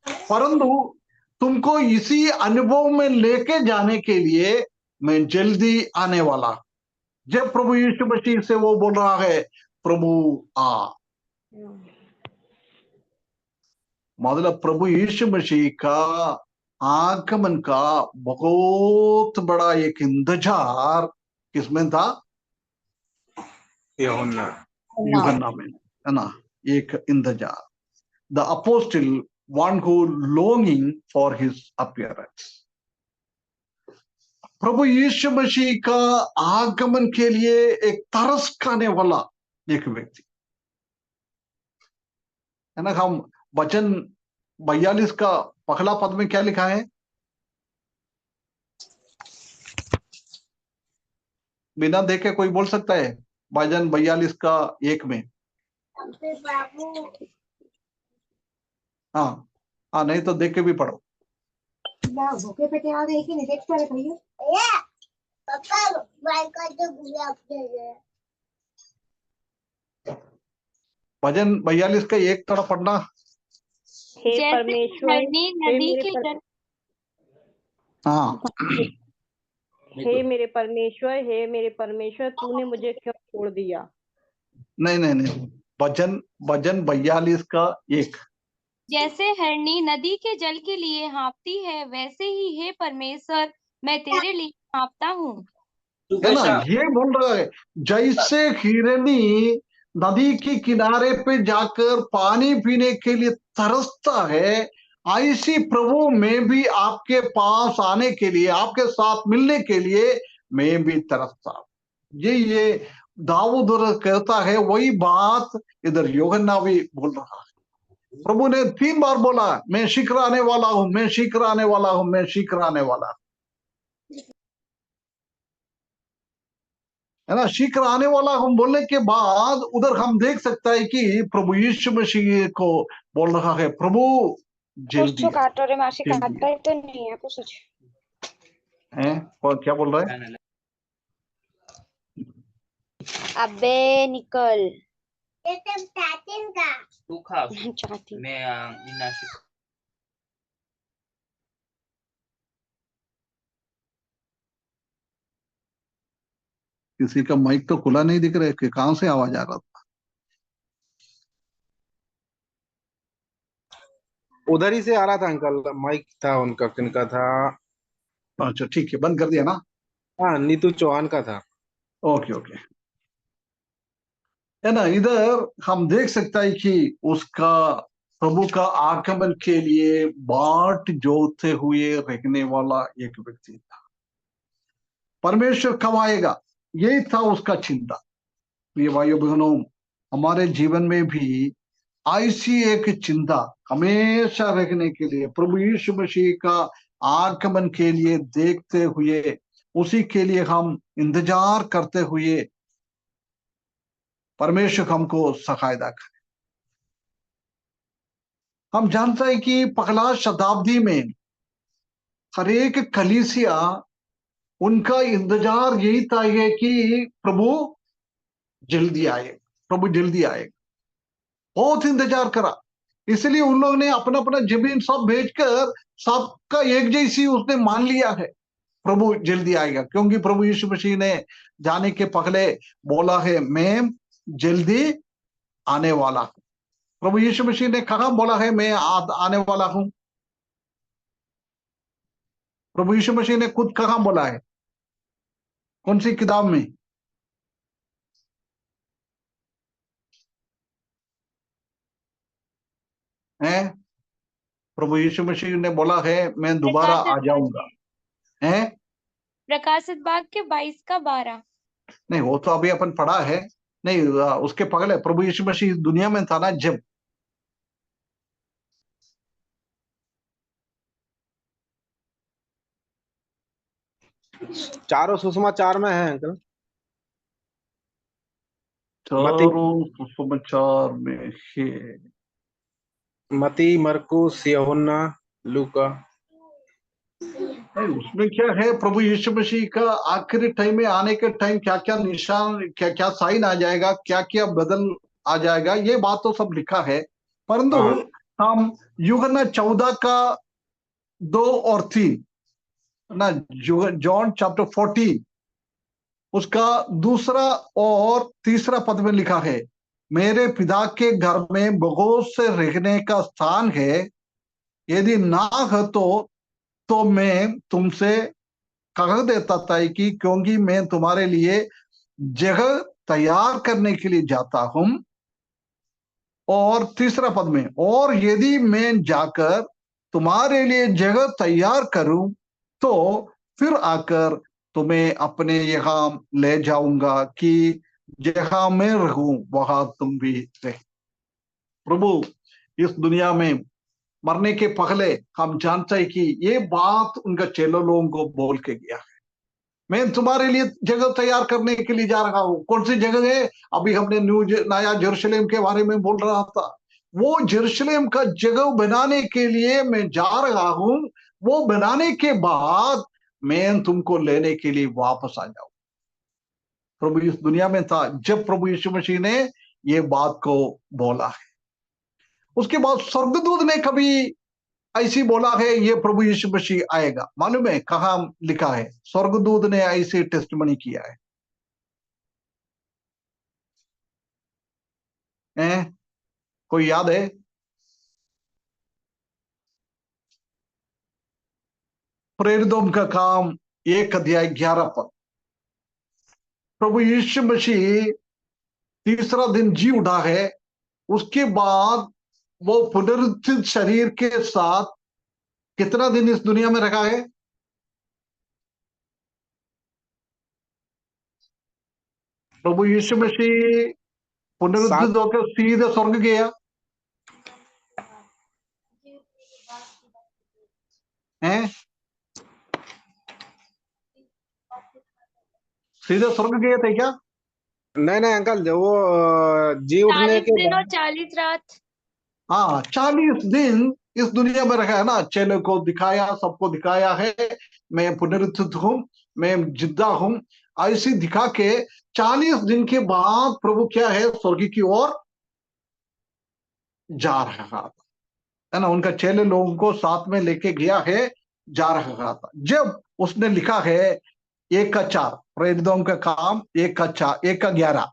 [SPEAKER 1] परंतु तुमको इसी अनुभव में लेके जाने के लिए मैं जल्दी आने वाला। जब प्रभु यीशु मसीह से वो बोल रहा है प्रभु आ, मतलब प्रभु यीशु मसीह का आगमन का बहुत बड़ा एक इंतजार किसमें था? यूहन्ना में, है ना? एक इंतजार, the apostle one who longing for his appearance. प्रभु यीशु मसीह का आगमन के लिए एक तरस खाने वाला एक व्यक्ति, है ना? हम वचन 42 का पहला पद में क्या लिखा है? बिना देखे कोई बोल सकता है? वचन 42 का 1 में। हाँ हाँ, नहीं तो देख के भी पढ़ो। भजन 42 का 1 थोड़ा पढ़ना।
[SPEAKER 3] हे परमेश्वर,
[SPEAKER 8] नदी के जल,
[SPEAKER 1] हाँ,
[SPEAKER 3] हे मेरे परमेश्वर, हे मेरे परमेश्वर, तूने मुझे क्यों छोड़ दिया?
[SPEAKER 1] नहीं नहीं नहीं, भजन 42 का 1।
[SPEAKER 8] जैसे हरनी नदी के जल के लिए हाँफती है, वैसे ही हे परमेश्वर मैं तेरे लिए हाँफता हूँ।
[SPEAKER 1] है ना? ये बोल रहा है जैसे हिरनी नदी के किनारे पे जाकर पानी पीने के लिए तरसता है, ऐसी प्रभु मैं भी आपके पास आने के लिए, आपके साथ मिलने के लिए मैं भी तरसता हूं। ये दाऊद कहता है, वही बात इधर यूहन्ना भी बोल रहा है। प्रभु ने 3 बार बोला मैं शीघ्र आने वाला हूं, मैं शीघ्र आने वाला हूं, मैं शीघ्र आने वाला हूं, है ना? शीघ्र आने वाला हम बोलने के बाद उधर हम देख सकता है कि प्रभु यीशु मसीह को बोल रहा है प्रभु जल्दी
[SPEAKER 8] तो नहीं है कुछ
[SPEAKER 1] है। और क्या बोल रहा है?
[SPEAKER 8] अबे निकल
[SPEAKER 9] तू खा
[SPEAKER 8] चाहती
[SPEAKER 9] मैं नासिक
[SPEAKER 1] किसी का माइक तो खुला नहीं दिख रहा है कि कहां से आवाज आ रहा था?
[SPEAKER 2] उधर ही से आ रहा था अंकल, माइक था उनका, किनका था?
[SPEAKER 1] अच्छा ठीक है, बंद कर दिया ना?
[SPEAKER 2] हाँ, नीतू चौहान का था।
[SPEAKER 1] ओके ओके, है ना? इधर हम देख सकता है कि उसका प्रभु का आगमन के लिए बाट जोते हुए रहने वाला एक व्यक्ति था। परमेश्वर कब आएगा, यही था उसका चिंता। प्रिय भाइयों बहनों, हमारे जीवन में भी ऐसी एक चिंता हमेशा रखने के लिए, प्रभु यीशु मसीह का आगमन के लिए देखते हुए, उसी के लिए हम इंतजार करते हुए परमेश्वर हमको सहायता करे। हम जानते हैं कि पहला शताब्दी में हर एक कलीसिया उनका इंतजार यही था कि प्रभु जल्दी आएगा, प्रभु जल्दी आएगा। बहुत इंतजार करा, इसलिए उन लोगों ने अपना अपना जमीन सब बेचकर सबका एक जैसी उसने मान लिया है प्रभु जल्दी आएगा, क्योंकि प्रभु यीशु मसीह ने जाने के पहले बोला है मैं जल्दी आने वाला हूं। प्रभु यीशु मसीह ने कहाँ बोला है मैं आने वाला हूं? प्रभु यीशु मसीह ने खुद कहाँ बोला है? कौन सी किताब में? है प्रभु यीशु मसीह ने बोला है मैं दोबारा आ जाऊंगा, है
[SPEAKER 8] प्रकाशित वाक्य 22:12।
[SPEAKER 1] नहीं, वो तो अभी अपन पढ़ा है। नहीं, उसके पहले प्रभु यीशु मसीह दुनिया में था ना जब।
[SPEAKER 2] चारों सुसमाचार में है अंकल। मती
[SPEAKER 1] चारों सुसमाचार में है।
[SPEAKER 2] मती, मरकुस, यूहन्ना, लूका।
[SPEAKER 1] नहीं, उसमें क्या है, प्रभु यीशु मसीह का आखिरी टाइम में आने के टाइम क्या क्या निशान, क्या क्या साइन आ जाएगा, क्या क्या बदल आ जाएगा, ये बात तो सब लिखा है। परंतु
[SPEAKER 2] हाँ
[SPEAKER 1] हम यूहन्ना 14 का 2 और 3 ना, जॉन चैप्टर 14 उसका दूसरा और तीसरा पद में लिखा है, मेरे पिता के घर में बहुत से रहने का स्थान है, यदि ना हो तो मैं तुमसे कह देता था कि क्योंकि मैं तुम्हारे लिए जगह तैयार करने के लिए जाता हूं। और तीसरा पद में, और यदि मैं जाकर तुम्हारे लिए जगह तैयार करूं तो फिर आकर तुम्हें अपने यहाँ ले जाऊंगा कि जहां मैं रहूं वहां तुम भी रहे। प्रभु इस दुनिया में मरने के पहले हम जानते हैं कि ये बात उनका चेलों लोगों को बोल के गया है, मैं तुम्हारे लिए जगह तैयार करने के लिए जा रहा हूं। कौन सी जगह है? अभी हमने नया यरूशलेम के बारे में बोल रहा था। वो यरूशलेम का जगह बनाने के लिए मैं जा रहा हूं। वो बनाने के बाद मैं तुमको लेने के लिए वापस आ जाऊं। प्रभु इस दुनिया में था जब प्रभु यीशु मसीह ने ये बात को बोला है। उसके बाद स्वर्गदूत ने कभी ऐसी बोला है ये प्रभु यीशु मसीह आएगा? मालूम है कहाँ लिखा है? स्वर्गदूत ने ऐसी टेस्टमनी किया है। कोई याद है? प्रेरितों का काम 1 अध्याय 11 पद। प्रभु यीशु मसीह तीसरा दिन जी उठा है, उसके बाद वो पुनरुत्थित शरीर के साथ कितना दिन इस दुनिया में रखा है? प्रभु यीशु मसीह पुनरुत्थित
[SPEAKER 2] 7
[SPEAKER 1] होकर सीधे स्वर्ग गया है, सीधे स्वर्ग गए थे क्या?
[SPEAKER 2] नहीं नहीं अंकल, जो वो जी उठने
[SPEAKER 8] 40
[SPEAKER 2] के
[SPEAKER 8] दिन और
[SPEAKER 2] बाद
[SPEAKER 8] 40 रात।
[SPEAKER 1] हाँ, 40 दिन इस दुनिया में रखा है ना, चेलों को दिखाया, सबको दिखाया है मैं पुनरुत्थित हूं, मैं जिंदा हूं। ऐसी दिखा के 40 दिन के बाद प्रभु क्या है, स्वर्ग की ओर जा रहा था, है ना। उनका चेले लोगों को साथ में लेके गया है, जा रहा था। जब उसने लिखा है 1 का 4, प्रेरितों का काम 1 का 4, 1 का 11।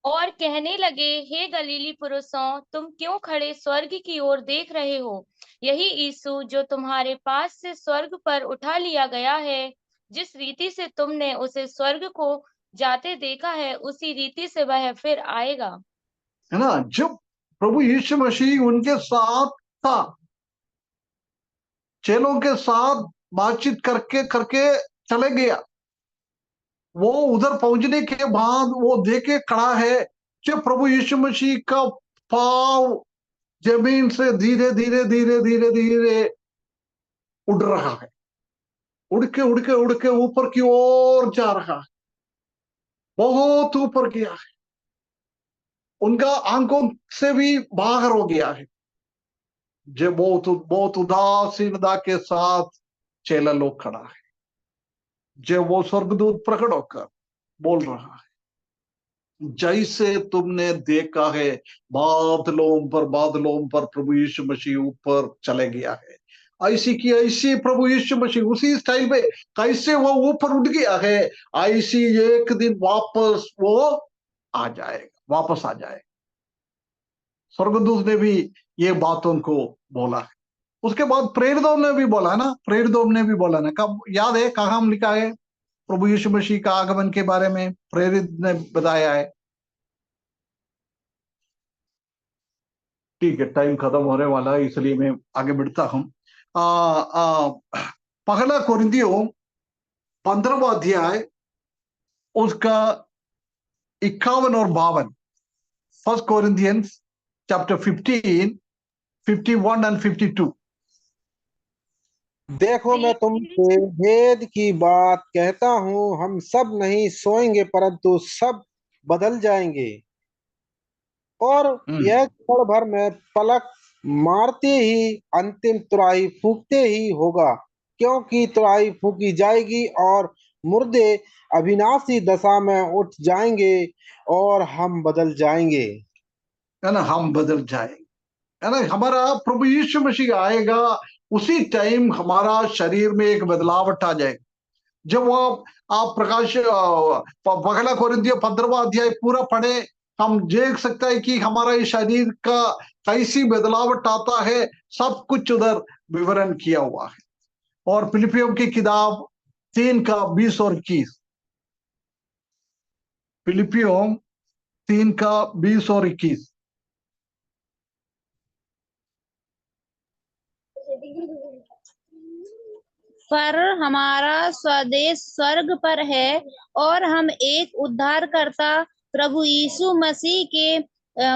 [SPEAKER 8] और कहने लगे, हे गलीली पुरुषों, तुम क्यों खड़े स्वर्ग की ओर देख रहे हो? यही यीशु जो तुम्हारे पास से स्वर्ग पर उठा लिया गया है, जिस रीति से तुमने उसे स्वर्ग को जाते देखा है, उसी रीति से वह फिर आएगा।
[SPEAKER 1] है ना। जब प्रभु यीशु मसीह उनके साथ था, चेलों के साथ बातचीत करके करके चले गया, वो उधर पहुंचने के बाद वो देखे खड़ा है कि प्रभु यीशु मसीह का पांव जमीन से धीरे धीरे धीरे धीरे धीरे उड़ रहा है, उड़ के उड़ के उड़ के ऊपर की ओर जा रहा है, बहुत ऊपर गया है, उनका आंखों से भी बाहर हो गया है। जो बहुत बहुत उदासीनता के साथ चेला लोग खड़ा है, जो वो स्वर्गदूत प्रकट होकर बोल रहा है, जैसे तुमने देखा है बादलों पर प्रभु यीशु मसीह ऊपर चले गया है, ऐसी की ऐसी प्रभु यीशु मसीह उसी स्टाइल में कैसे वो ऊपर उठ गया है, ऐसी एक दिन वापस वो आ जाएगा, वापस आ जाएगा। स्वर्गदूत ने भी ये बातों को बोला है। उसके बाद प्रेरितों ने भी बोला है ना, प्रेरितों ने भी बोला ना। कब याद है कहाँ हम लिखा है प्रभु यीशु मसीह का आगमन के बारे में? प्रेरित ने बताया है। ठीक है, टाइम खत्म होने वाला है, इसलिए मैं आगे बढ़ता हूं। पहला कोरिन्थियों 15वां अध्याय उसका 51 और 52। First Corinthians chapter 15, 51 and 52।
[SPEAKER 2] देखो मैं तुमसे भेद की बात कहता हूँ, हम सब नहीं सोएंगे परंतु सब बदल जाएंगे, और यह क्षण भर में पलक मारते ही अंतिम तुरही फूंकते ही होगा, क्योंकि तुरही फूंकी जाएगी और मुर्दे अविनाशी दशा में उठ जाएंगे और हम बदल जाएंगे।
[SPEAKER 1] है ना, हम बदल जाएंगे, है ना। हमारा प्रभु यीशु मसीह आएगा, उसी टाइम हमारा शरीर में एक बदलावट आ जाएगा। जब वो आप प्रकाश पहला कोरिन्थियों 15वां अध्याय पूरा पढ़े, हम देख सकते हैं कि हमारा इस शरीर का कैसी बदलावट आता है, सब कुछ उधर विवरण किया हुआ है। और फिलिपियों की किताब 3 का 20 और 21, फिलिपियों 3 का 20 और 21।
[SPEAKER 7] पर हमारा स्वदेश स्वर्ग पर है, और हम एक उद्धारकर्ता प्रभु यीशु मसीह के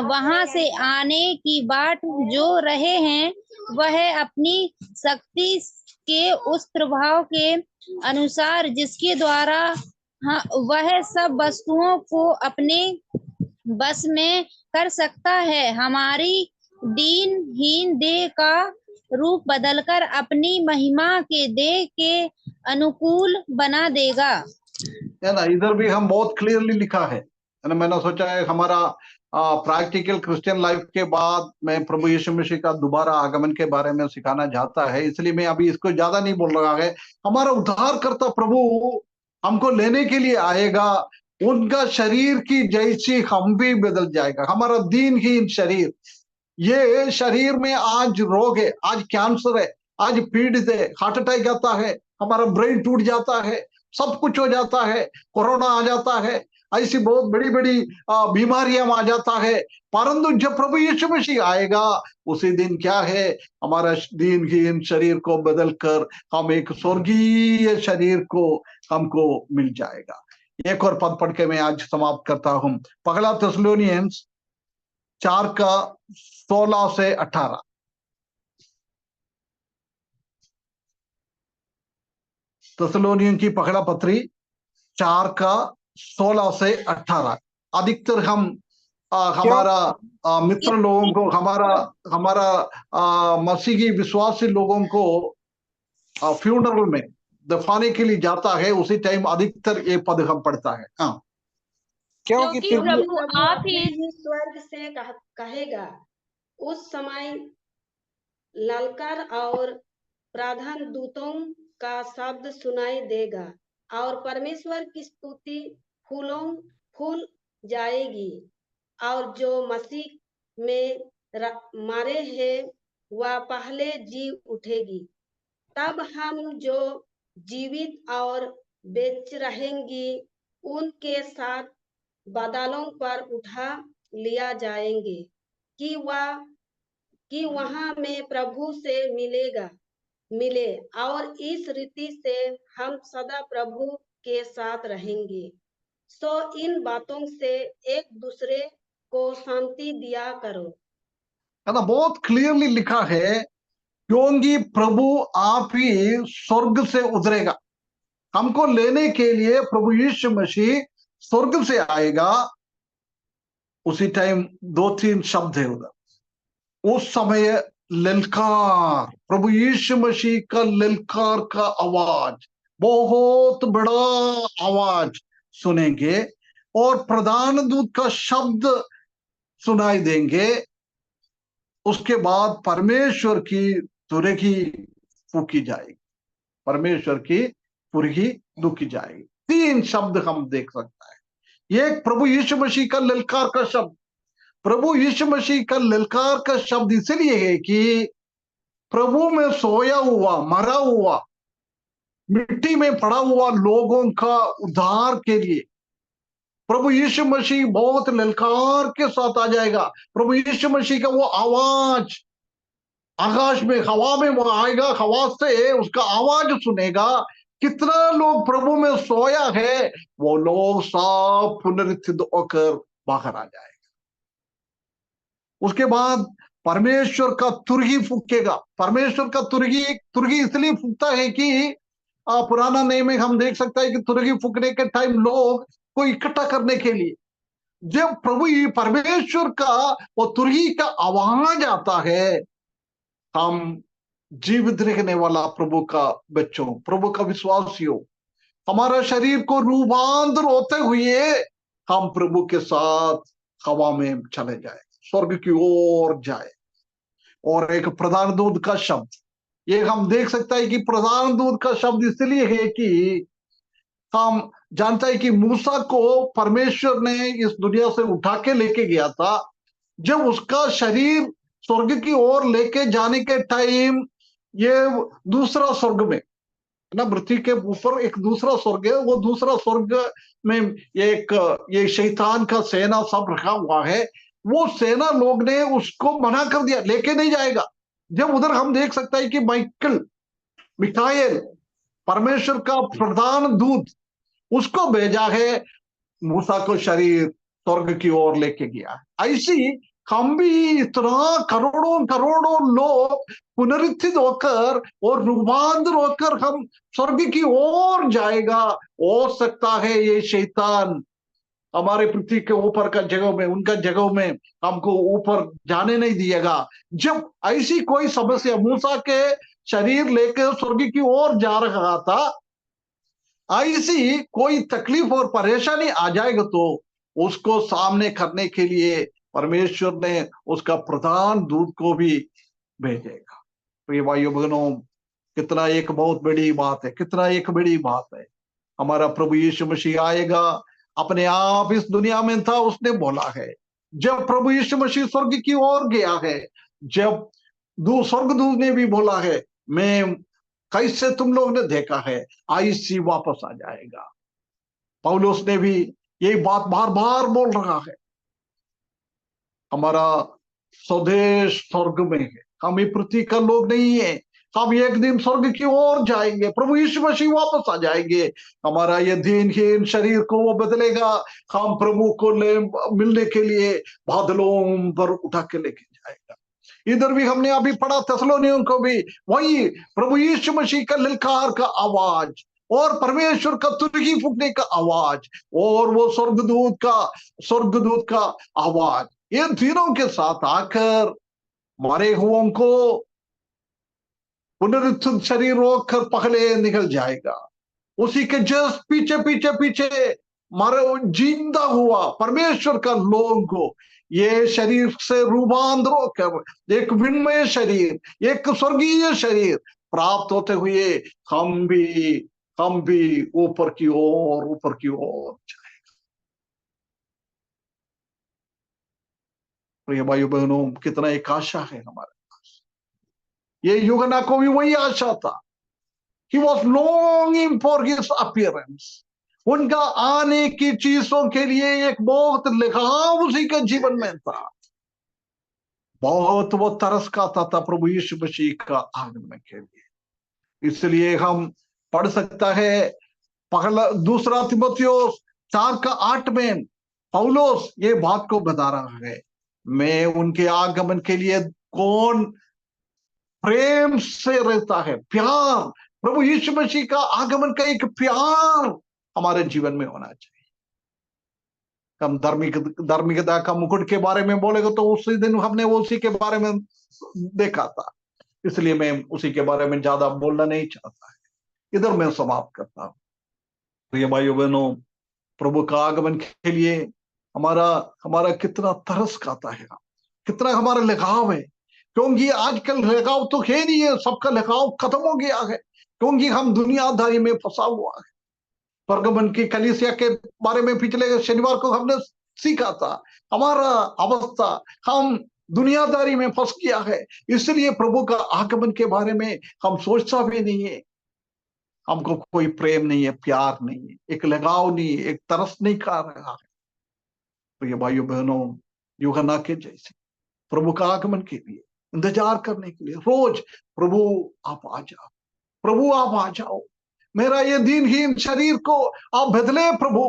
[SPEAKER 7] वहां से आने की बाट जो रहे हैं, वह अपनी शक्ति के उस प्रभाव के अनुसार जिसके द्वारा वह सब वस्तुओं को अपने बस में कर सकता है, हमारी दीनहीन देह का रूप बदलकर अपनी महिमा के देह के अनुकूल बना देगा।
[SPEAKER 1] है ना, इधर भी हम बहुत क्लियरली लिखा है ना। मैंने सोचा है हमारा प्रैक्टिकल क्रिश्चियन लाइफ के बाद मैं प्रभु यीशु मसीह का दोबारा आगमन के बारे में सिखाना चाहता है, इसलिए मैं अभी इसको ज्यादा नहीं बोल रहा है। हमारा उद्धारकर्ता प्रभु हमको लेने के लिए आएगा, उनका शरीर की जैसी हम भी बदल जाएगा। हमारा दीनहीन शरीर, ये शरीर में आज रोग है, आज कैंसर है, आज पीड़ित है, हार्ट अटैक आता है, हमारा ब्रेन टूट जाता है, सब कुछ हो जाता है, कोरोना आ जाता है, ऐसी बहुत बड़ी बड़ी बीमारियां आ जाता है। परंतु जब प्रभु यीशु मसीह आएगा, उसी दिन क्या है, हमारा दीनहीन शरीर को बदलकर हम एक स्वर्गीय शरीर को हमको मिल जाएगा। एक और पद पढ़ के मैं आज समाप्त करता हूं। पहला थिस्सलुनीयंस 4 का 16 से 18। थिस्सलुनीयन की पहला पत्री 4 का 16 से 18। अधिकतर हम हमारा मित्र लोगों को, हमारा मसीही विश्वासी लोगों को फ्यूनरल में दफाने के लिए जाता है, उसी टाइम अधिकतर ये पद हम पढ़ता है। हाँ,
[SPEAKER 6] क्योंकि
[SPEAKER 8] प्रभु आप
[SPEAKER 6] अपने
[SPEAKER 8] ही
[SPEAKER 6] ही स्वर्ग से कहेगा, उस समय ललकार और प्रधान दूतों का शब्द सुनाई देगा, और परमेश्वर की स्तुति फूल जाएगी, और जो मसीह में मारे हैं वह पहले जी उठेगी। तब हम जो जीवित और बेच रहेंगी उनके साथ बादलों पर उठा लिया जाएंगे, कि वहां में प्रभु से मिले, और इस रीति से हम सदा प्रभु के साथ रहेंगे। सो इन बातों से एक दूसरे को शांति दिया करो।
[SPEAKER 1] है ना, बहुत क्लियरली लिखा है, क्योंकि प्रभु आप ही स्वर्ग से उतरेगा, हमको लेने के लिए प्रभु यीशु मसीह स्वर्ग से आएगा। उसी टाइम 2-3 शब्द है उधर। उस समय ललकार, प्रभु यीशु मसीह का ललकार का आवाज, बहुत बड़ा आवाज सुनेंगे, और प्रधान दूत का शब्द सुनाई देंगे। उसके बाद परमेश्वर की तुरही फूकी जाएगी, परमेश्वर की पुरही दुखी जाएगी। 3 शब्द हम देख सकते हैं। एक प्रभु यीशु मसीह का ललकार का शब्द। प्रभु यीशु मसीह का ललकार का शब्द इसलिए है कि प्रभु में सोया हुआ, मरा हुआ, मिट्टी में पड़ा हुआ लोगों का उद्धार के लिए प्रभु यीशु मसीह बहुत ललकार के साथ आ जाएगा। प्रभु यीशु मसीह का वो आवाज आकाश में हवा में वो आएगा, हवा से उसका आवाज सुनेगा। कितना लोग प्रभु में सोया है, वो लोग सब पुनरुत्थित होकर बाहर आ जाएगा। उसके बाद परमेश्वर का तुरही फूकेगा। परमेश्वर का तुरही तुरही इसलिए फूकता है कि पुराना नियम में हम देख सकते हैं कि तुरही फूकने के टाइम लोग को इकट्ठा करने के लिए, जब प्रभु परमेश्वर का वो तुरही का आवाज आता है, हम जीवित रहने वाला प्रभु का बच्चों, प्रभु का विश्वासियों, हमारा शरीर को रूपांतर होते हुए हम प्रभु के साथ हवा में चले जाए, स्वर्ग की ओर जाए। और एक प्रधान दूत का शब्द, ये हम देख सकते हैं कि प्रधान दूत का शब्द इसलिए है कि हम जानते हैं कि मूसा को परमेश्वर ने इस दुनिया से उठा के लेके गया था। जब उसका शरीर स्वर्ग की ओर लेके जाने के टाइम, ये दूसरा स्वर्ग में ना, पृथ्वी के ऊपर एक दूसरा स्वर्ग है, वो दूसरा स्वर्ग में ये शैतान का सेना सब रखा हुआ है। वो सेना लोग ने उसको मना कर दिया, लेके नहीं जाएगा। जब उधर हम देख सकते हैं कि मिकाएल परमेश्वर का प्रधान दूत, उसको भेजा है, मूसा को शरीर स्वर्ग की ओर लेके गया। ऐसी हम भी इतना करोड़ों करोड़ों लोग पुनरुत्थित होकर और रूपांतर होकर हम स्वर्ग की ओर जाएगा। हो सकता है ये शैतान हमारे पृथ्वी के ऊपर का जगह में, उनका जगह में हमको ऊपर जाने नहीं दिएगा। जब ऐसी कोई समस्या, मूसा के शरीर लेकर स्वर्ग की ओर जा रहा था, ऐसी कोई तकलीफ और परेशानी आ जाएगा तो उसको सामने करने के लिए परमेश्वर ने उसका प्रधान दूत को भी भेजेगा। प्रिय भाइयों बहनों, कितना एक बहुत बड़ी बात है, कितना एक बड़ी बात है। हमारा प्रभु यीशु मसीह आएगा, अपने आप इस दुनिया में था, उसने बोला है। जब प्रभु यीशु मसीह स्वर्ग की ओर गया है, जब स्वर्गदूत ने भी बोला है, मैं कैसे तुम लोग ने देखा है, ऐसी वापस आ जाएगा। पौलुस ने भी यही बात बार बार बोल रहा है। हमारा स्वदेश स्वर्ग में है, हम ये पृथ्वी का लोग नहीं है। हम एक दिन स्वर्ग की ओर जाएंगे, प्रभु यीशु मसीह वापस आ जाएंगे। हमारा ये दीनहीन शरीर को वो बदलेगा, हम प्रभु को मिलने के लिए बादलों पर उठा के लेके जाएगा। इधर भी हमने अभी पढ़ा थिस्सलुनीयों को भी वही प्रभु यीशु मसीह का ललकार का आवाज और परमेश्वर का तुरही फूकने का आवाज और वो स्वर्गदूत का आवाज, ये तीनों के साथ आकर मरे हुओं को पुनरुत्थित शरीर रोककर पहले निकल जाएगा। उसी के जस्ट पीछे पीछे पीछे मारे जिंदा हुआ परमेश्वर का लोगों को ये शरीर से रूपांतर होकर एक विन्मय शरीर, एक स्वर्गीय शरीर प्राप्त होते हुए हम भी ऊपर की ओर जाएगा। प्रिय भाइयों बहनों, कितना एक आशा है हमारे पास। ये यूहन्ना को भी वही आशा था। He was longing for his appearance. उनका आने की चीजों के लिए एक बहुत लगाव उसी के जीवन में था। बहुत वो तरस खाता था प्रभु यीशु मसीह का आगमन के लिए। इसलिए हम पढ़ सकता है पहला दूसरा तीमुथियुस 4:8 में पौलुस ये बात को बता रहा है, मैं उनके आगमन के लिए कौन प्रेम से रहता है, प्यार, प्रभु यीशु मसीह का आगमन का एक प्यार हमारे जीवन में होना चाहिए। हम धार्मिकता का मुकुट के बारे में बोलेगा तो उसी दिन हमने उसी के बारे में देखा था, इसलिए मैं उसी के बारे में ज्यादा बोलना नहीं चाहता है। इधर मैं समाप्त करता हूँ। प्रिय भाइयों बहनों, प्रभु का आगमन के लिए हमारा कितना तरस खाता है, कितना हमारा लगाव है। क्योंकि आजकल लगाव तो है नहीं है, सबका लगाव खत्म हो गया है, क्योंकि हम दुनियादारी में फंसा हुआ है। परगमन की कलीसिया के बारे में पिछले शनिवार को हमने सीखा था। हमारा अवस्था, हम दुनियादारी में फंस गया है, इसलिए प्रभु का आगमन के बारे में हम सोचता भी नहीं है। हमको कोई प्रेम नहीं है, प्यार नहीं है, एक लगाव नहीं है, एक तरस नहीं खा रहा है। तो ये भाइयों बहनों, यूहन्ना के जैसे प्रभु का आगमन के लिए इंतजार करने के लिए रोज, प्रभु आप आ जाओ, प्रभु आप आ जाओ, मेरा ये दीनहीन शरीर को आप बदले प्रभु।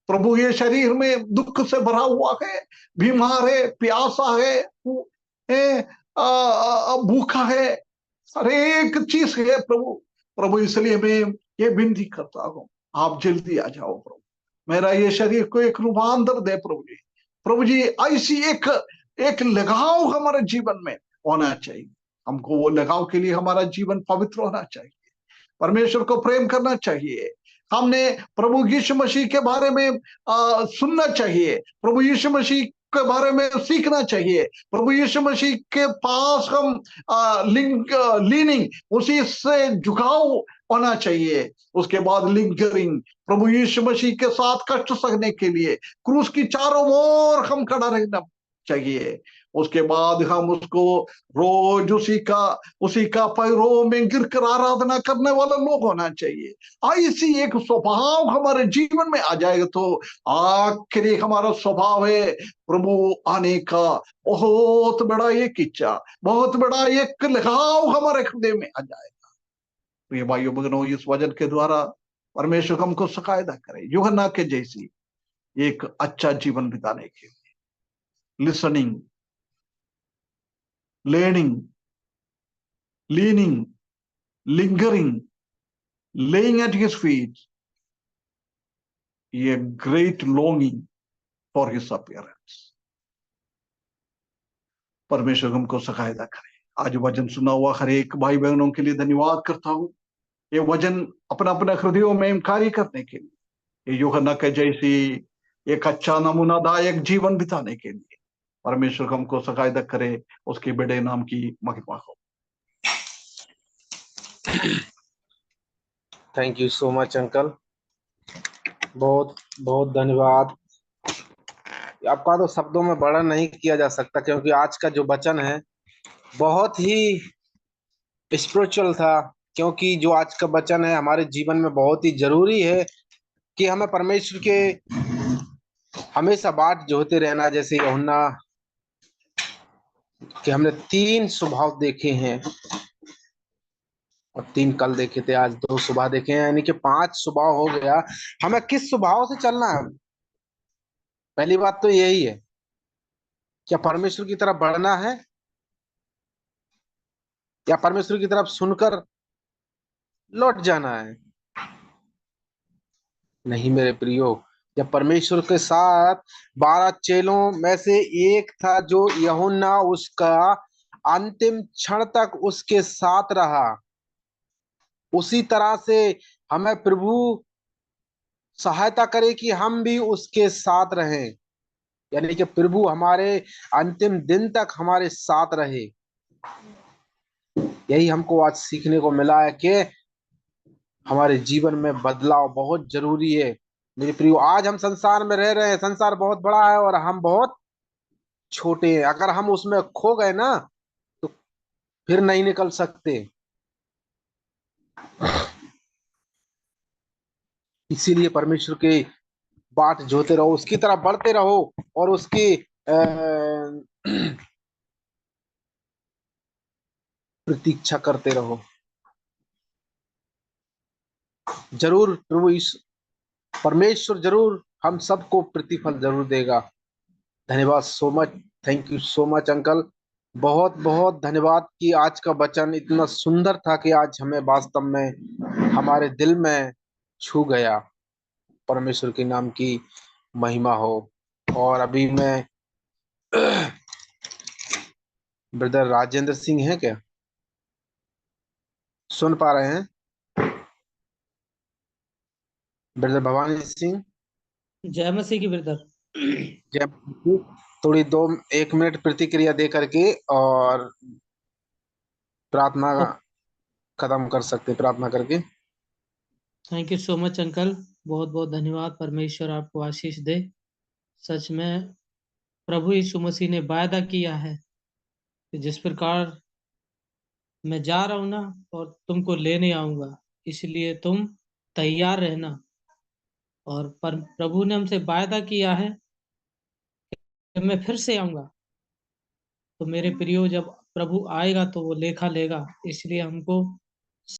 [SPEAKER 1] प्रभु ये शरीर में दुख से भरा हुआ है, बीमार है, प्यासा है, भूखा है, हर एक चीज है प्रभु। प्रभु इसलिए मैं ये विनती करता हूँ, आप जल्दी आ जाओ प्रभु, मेरा ये शरीर को एक रूपांतर दे प्रभु जी। प्रभु जी ऐसी एक लगाव हमारे जीवन में होना चाहिए, हमको वो लगाव के लिए हमारा जीवन पवित्र होना चाहिए, परमेश्वर को प्रेम करना चाहिए, हमने प्रभु यीशु मसीह के बारे में सुनना चाहिए, प्रभु यीशु मसीह के बारे में सीखना चाहिए, प्रभु यीशु मसीह के पास हम लीनिंग, उसी से झुकाव होना चाहिए। उसके बाद लिंगरिंग, प्रभु यीशु मसीह के साथ कष्ट सहने के लिए क्रूस की चारों ओर हम खड़ा रहना चाहिए। उसके बाद हम उसको रोज उसी का पैरों में गिरकर आराधना करने वाले लोग होना चाहिए। ऐसी एक स्वभाव हमारे जीवन में आ जाएगा तो आखिरी हमारा स्वभाव है प्रभु आने का बहुत बड़ा एक इच्छा, बहुत बड़ा एक लगाव हमारे हृदय में आ जाएगा। प्रिय भाइयों बहनों, इस वचन के द्वारा परमेश्वर हमको सहायता करे यूहन्ना के जैसी एक अच्छा जीवन बिताने के लिए, listening, learning, leaning, lingering, laying at his feet, a great longing for his appearance. परमेश्वर हमको सहायता करे। आज वचन सुना हुआ हर एक भाई बहनों के लिए धन्यवाद करता हूँ। ये वचन अपना अपना हृदयों में कार्य करने के लिए, ये यूहन्ना के जैसी एक अच्छा नमूनादायक जीवन बिताने के लिए परमेश्वर हमको सहायता करे, उसके बड़े नाम की महिमा हो।
[SPEAKER 2] Thank you so much uncle, बहुत बहुत धन्यवाद। आपका तो शब्दों में वर्णन नहीं किया जा सकता, क्योंकि आज का जो वचन है बहुत ही स्पिरिचुअल था। क्योंकि जो आज का वचन है हमारे जीवन में बहुत ही जरूरी है कि हमें परमेश्वर के हमेशा बाट जोहते रहना। जैसे यूहन्ना कि हमने 3 स्वभाव देखे हैं और 3 कल देखे थे, आज 2 स्वभाव देखे हैं, यानी कि 5 स्वभाव हो गया। हमें किस स्वभाव से चलना है? पहली बात तो यही है, क्या परमेश्वर की तरफ बढ़ना है या परमेश्वर की तरफ सुनकर लौट जाना है? नहीं मेरे प्रियो, जब परमेश्वर के साथ 12 चेलों में से एक था जो यूहन्ना, उसका अंतिम क्षण तक उसके साथ रहा। उसी तरह से हमें प्रभु सहायता करे कि हम भी उसके साथ रहें, यानी कि प्रभु हमारे अंतिम दिन तक हमारे साथ रहे। यही हमको आज सीखने को मिला है कि हमारे जीवन में बदलाव बहुत जरूरी है। मेरे प्रियो, आज हम संसार में रह रहे हैं, संसार बहुत बड़ा है और हम बहुत छोटे हैं। अगर हम उसमें खो गए ना तो फिर नहीं निकल सकते। इसीलिए परमेश्वर के बाट जोते रहो, उसकी तरफ बढ़ते रहो और उसकी प्रतीक्षा करते रहो। जरूर प्रभु परमेश्वर जरूर हम सबको प्रतिफल जरूर देगा। धन्यवाद so much, thank you so much uncle, बहुत बहुत धन्यवाद कि आज का वचन इतना सुंदर था कि आज हमें वास्तव में हमारे दिल में छू गया। परमेश्वर के नाम की महिमा हो। और अभी मैं ब्रदर राजेंद्र सिंह है क्या, सुन पा रहे हैं? ब्रदर भवानी सिंह,
[SPEAKER 10] जय मसीह की ब्रदर।
[SPEAKER 2] जय थोड़ी 1 मिनट प्रतिक्रिया दे करके और प्रार्थना खत्म कर सकते, प्रार्थना करके।
[SPEAKER 10] Thank you so much uncle, बहुत बहुत धन्यवाद। परमेश्वर आपको आशीष दे। सच में प्रभु यीशु मसीह ने वायदा किया है कि जिस प्रकार मैं जा रहा हूं ना और तुमको लेने आऊंगा, इसलिए तुम तैयार रहना। और प्रभु ने हमसे वायदा किया है कि मैं फिर से आऊंगा। तो मेरे प्रियो, जब प्रभु आएगा तो वो लेखा लेगा, इसलिए हमको